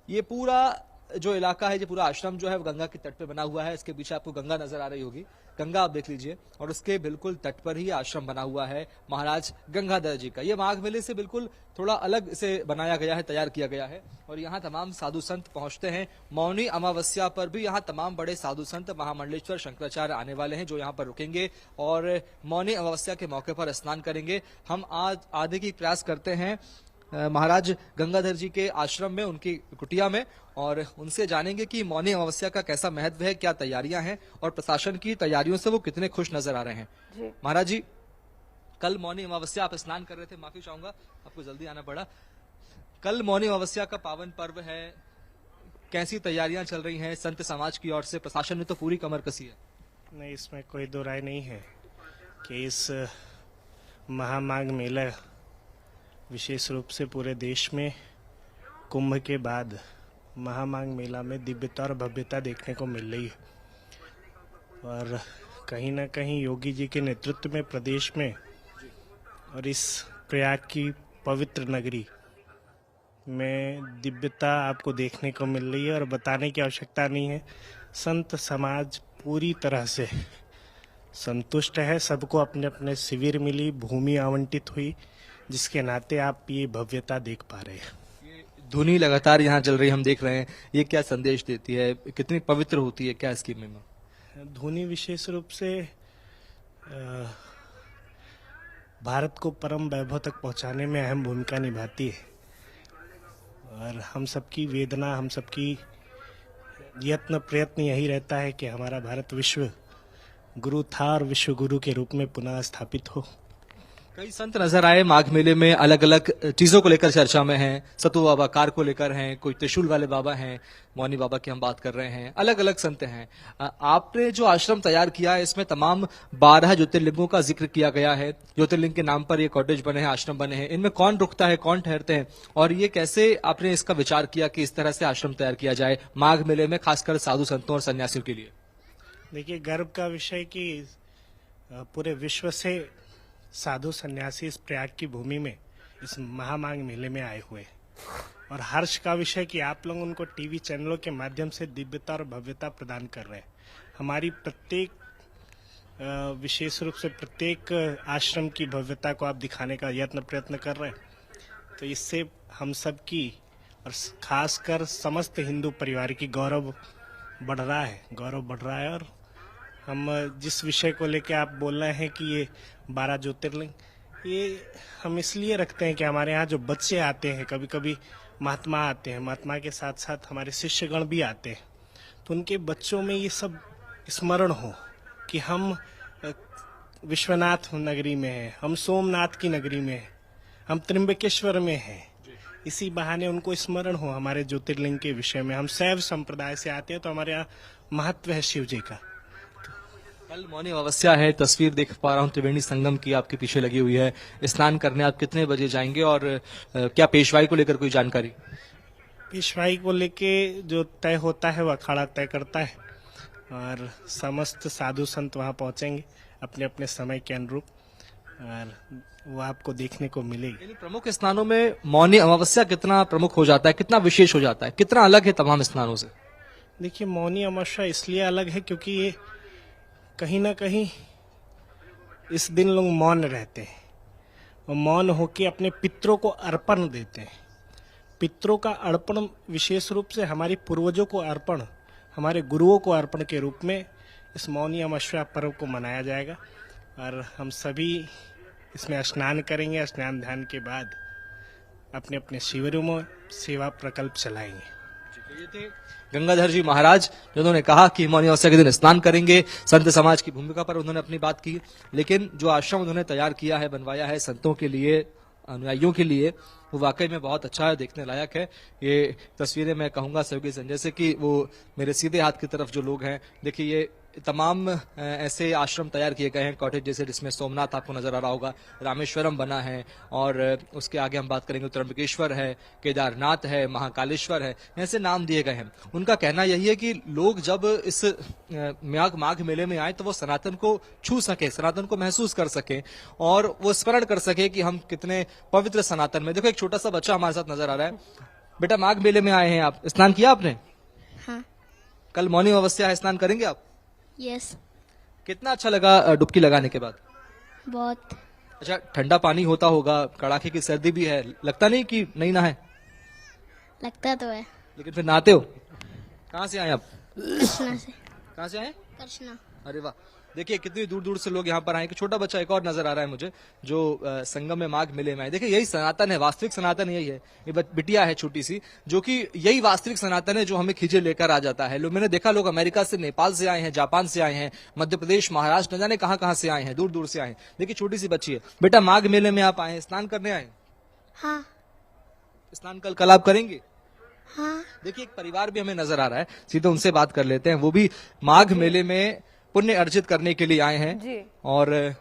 ये पूरा जो इलाका है, ये पूरा आश्रम जो है वो गंगा के तट पे बना हुआ है। इसके पीछे आपको गंगा नजर आ रही होगी, गंगा आप देख लीजिए, और उसके बिल्कुल तट पर ही आश्रम बना हुआ है महाराज गंगाधर जी का। ये माघ मेले से बिल्कुल थोड़ा अलग इसे बनाया गया है, तैयार किया गया है। और यहाँ तमाम साधु संत पहुंचते हैं। मौनी अमावस्या पर भी यहाँ तमाम बड़े साधु संत महामंडलेश्वर शंकराचार्य आने वाले हैं, जो यहाँ पर रुकेंगे और मौनी अमावस्या के मौके पर स्नान करेंगे। हम आज आधे की प्रयास करते हैं महाराज गंगाधर जी के आश्रम में, उनकी कुटिया में, और उनसे जानेंगे कि मौनी अमावस्या का कैसा महत्व है, क्या तैयारियां हैं, और प्रशासन की तैयारियों से वो कितने खुश नजर आ रहे हैं। महाराज जी, कल मौनी अमावस्या आप स्नान कर रहे थे, माफी चाहूंगा आपको जल्दी आना पड़ा। कल मौनी अमावस्या का पावन पर्व है, कैसी तैयारियां चल रही हैं संत समाज की ओर से? प्रशासन ने तो पूरी कमर कसी है। नहीं, इसमें कोई दो राय नहीं है कि इस महामाघ मेला विशेष रूप से पूरे देश में कुंभ के बाद महामाघ मेला में दिव्यता और भव्यता देखने को मिल रही है। और कहीं ना कहीं योगी जी के नेतृत्व में प्रदेश में और इस प्रयाग की पवित्र नगरी में दिव्यता आपको देखने को मिल रही है, और बताने की आवश्यकता नहीं है। संत समाज पूरी तरह से संतुष्ट है, सबको अपने अपने शिविर मिली, भूमि आवंटित हुई, जिसके नाते आप ये भव्यता देख पा रहे हैं। धुनी लगातार यहाँ चल रही, हम देख रहे हैं, ये क्या संदेश देती है, कितनी पवित्र होती है, क्या इसकी महिमा? धुनी विशेष रूप से भारत को परम वैभव तक पहुंचाने में अहम भूमिका निभाती है, और हम सबकी वेदना, हम सबकी यत्न प्रयत्न यही रहता है कि हमारा भारत विश्व गुरु था और विश्व गुरु के रूप में पुनः स्थापित हो। कई संत नजर आए माघ मेले में, अलग अलग चीजों को लेकर चर्चा में हैं। सतु बाबा कार को लेकर हैं, कोई त्रिशूल वाले बाबा हैं, मौनी बाबा की हम बात कर रहे हैं, अलग अलग संत हैं। आपने जो आश्रम तैयार किया है, इसमें तमाम 12 ज्योतिर्लिंगों का जिक्र किया गया है। ज्योतिर्लिंग के नाम पर ये कॉटेज बने हैं, आश्रम बने हैं। इनमें कौन रुकता है, कौन ठहरते हैं, और ये कैसे आपने इसका विचार किया कि इस तरह से आश्रम तैयार किया जाए माघ मेले में, खासकर साधु संतों और सन्यासियों के लिए? देखिए, गर्व का विषय कि पूरे विश्व से साधु सन्यासी इस प्रयाग की भूमि में इस महामाघ मेले में आए हुए, और हर्ष का विषय कि आप लोग उनको टीवी चैनलों के माध्यम से दिव्यता और भव्यता प्रदान कर रहे हैं। हमारी प्रत्येक विशेष रूप से प्रत्येक आश्रम की भव्यता को आप दिखाने का यत्न प्रयत्न कर रहे हैं, तो इससे हम सब की और खासकर समस्त हिंदू परिवार की गौरव बढ़ रहा है। और हम जिस विषय को लेकर आप बोल रहे हैं कि ये 12 ज्योतिर्लिंग, ये हम इसलिए रखते हैं कि हमारे यहाँ जो बच्चे आते हैं, कभी कभी महात्मा आते हैं, महात्मा के साथ साथ हमारे शिष्यगण भी आते हैं, तो उनके बच्चों में ये सब स्मरण हो कि हम विश्वनाथ नगरी में हैं, हम सोमनाथ की नगरी में हैं, हम त्र्यंबकेश्वर में हैं। इसी बहाने उनको स्मरण हो हमारे ज्योतिर्लिंग के विषय में। हम शैव संप्रदाय से आते हैं, तो हमारे यहाँ महत्व है शिव जी का। कल मौनी अमावस्या है, तस्वीर देख पा रहा हूँ त्रिवेणी संगम की आपके पीछे लगी हुई है। स्नान करने आप कितने बजे जाएंगे, और क्या पेशवाई को लेकर कोई जानकारी? पेशवाई को लेके जो तय होता है वह अखाड़ा तय करता है, और समस्त साधु संत वहाँ पहुँचेंगे अपने अपने समय के अनुरूप, और वो आपको देखने को मिलेगी। प्रमुख स्नानों में मौनी अमावस्या कितना प्रमुख हो जाता है, कितना विशेष हो जाता है, कितना अलग है तमाम स्नानों से? देखिए, मौनी अमावस्या इसलिए अलग है क्योंकि ये कहीं ना कहीं इस दिन लोग मौन रहते हैं, और मौन होके अपने पितरों को अर्पण देते हैं। पितरों का अर्पण विशेष रूप से हमारे पूर्वजों को अर्पण, हमारे गुरुओं को अर्पण के रूप में इस मौनी अमावस्या पर्व को मनाया जाएगा। और हम सभी इसमें स्नान करेंगे। स्नान ध्यान के बाद अपने अपने शिविरों में सेवा प्रकल्प चलाएंगे। ये थे गंगाधर जी महाराज, जिन्होंने कहा कि मौनी अमावस्या के दिन स्नान करेंगे। संत समाज की भूमिका पर उन्होंने अपनी बात की, लेकिन जो आश्रम उन्होंने तैयार किया है, बनवाया है संतों के लिए, अनुयायियों के लिए, वो वाकई में बहुत अच्छा है, देखने लायक है। ये तस्वीरें मैं कहूंगा सहयोगी संजय से कि वो मेरे सीधे हाथ की तरफ जो लोग हैं, देखिए ये तमाम ऐसे आश्रम तैयार किए गए हैं, कॉटेज जैसे, जिसमें सोमनाथ आपको नजर आ रहा होगा, रामेश्वरम बना है, और उसके आगे हम बात करेंगे त्र्यंबकेश्वर है, केदारनाथ है, महाकालेश्वर है, ऐसे नाम दिए गए हैं। उनका कहना यही है कि लोग जब इस माघ मेले में आए तो वो सनातन को छू सके, सनातन को महसूस कर सके, और वो स्मरण कर सके कि हम कितने पवित्र सनातन में। देखो एक छोटा सा बच्चा हमारे साथ नजर आ रहा है। बेटा, माघ मेले में आए हैं आप, स्नान किया आपने? हाँ। कल मौनी अमावस्या है, स्नान करेंगे आप? यस। कितना अच्छा लगा डुबकी लगाने के बाद? बहुत। अच्छा, ठंडा पानी होता होगा, कड़ाके की सर्दी भी है, लगता नहीं कि नहीं नहाए? लगता तो है। लेकिन फिर नहाते हो? कहाँ से आए आप? कृष्णा से। कहाँ से आए? कृष्णा। अरे वाह, देखिए कितनी दूर दूर से लोग यहाँ पर आए। कि छोटा बच्चा एक और नजर आ रहा है मुझे, जो संगम में माघ मेले में आए। देखिए यही सनातन है, वास्तविक सनातन यही है। ये बिटिया है छोटी सी, जो कि यही वास्तविक सनातन है जो हमें खींचे लेकर आ जाता है। मैंने देखा लोग अमेरिका से, नेपाल से आए हैं, जापान से आए हैं, मध्य प्रदेश, महाराष्ट्र, न जाने कहाँ कहाँ से आए हैं, दूर दूर से आए हैं। देखिए छोटी सी बच्ची है। बेटा, माघ मेले में आप आए, स्नान करने आए? हाँ। स्नान कल आप करेंगे? हाँ। देखिए एक परिवार भी हमें नजर आ रहा है, सीधे उनसे बात कर लेते हैं। वो भी माघ मेले में पुण्य अर्जित करने के लिए आए हैं जी। और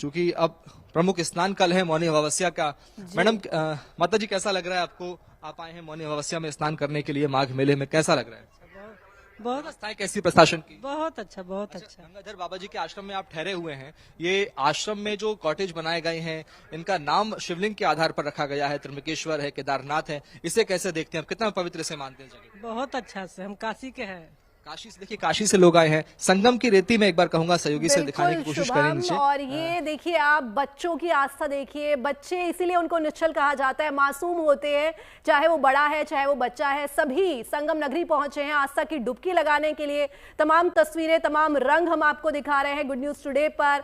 चूंकि अब प्रमुख स्नान कल है मौनी अमावस्या का। मैडम, माता जी कैसा लग रहा है आपको? आप आए हैं मौनी अमावस्या में स्नान करने के लिए माघ मेले में, कैसा लग रहा है? बहुत व्यवस्थाएं कैसी प्रशासन की? बहुत अच्छा, बहुत अच्छा। गंगाधर बाबा जी के आश्रम में आप ठहरे हुए हैं। ये आश्रम में जो कॉटेज बनाए गए हैं, इनका नाम शिवलिंग के आधार पर रखा गया है, त्र्यंबकेश्वर है, केदारनाथ है, इसे कैसे देखते हैं आप? कितना पवित्र से मानते हैं जगह? बहुत अच्छा से, हम काशी के हैं। काशी से, देखिए काशी से लोग आए हैं। संगम की रेती में एक बार कहूंगा सहयोगी से दिखाने की कोशिश करेंगे। और ये देखिए आप बच्चों की आस्था देखिए, बच्चे इसीलिए उनको निश्चल कहा जाता है, मासूम होते हैं, चाहे वो बड़ा है चाहे वो बच्चा है, सभी संगम नगरी पहुंचे हैं आस्था की डुबकी लगाने के लिए। तमाम तस्वीरें, तमाम रंग हम आपको दिखा रहे हैं गुड न्यूज टुडे पर।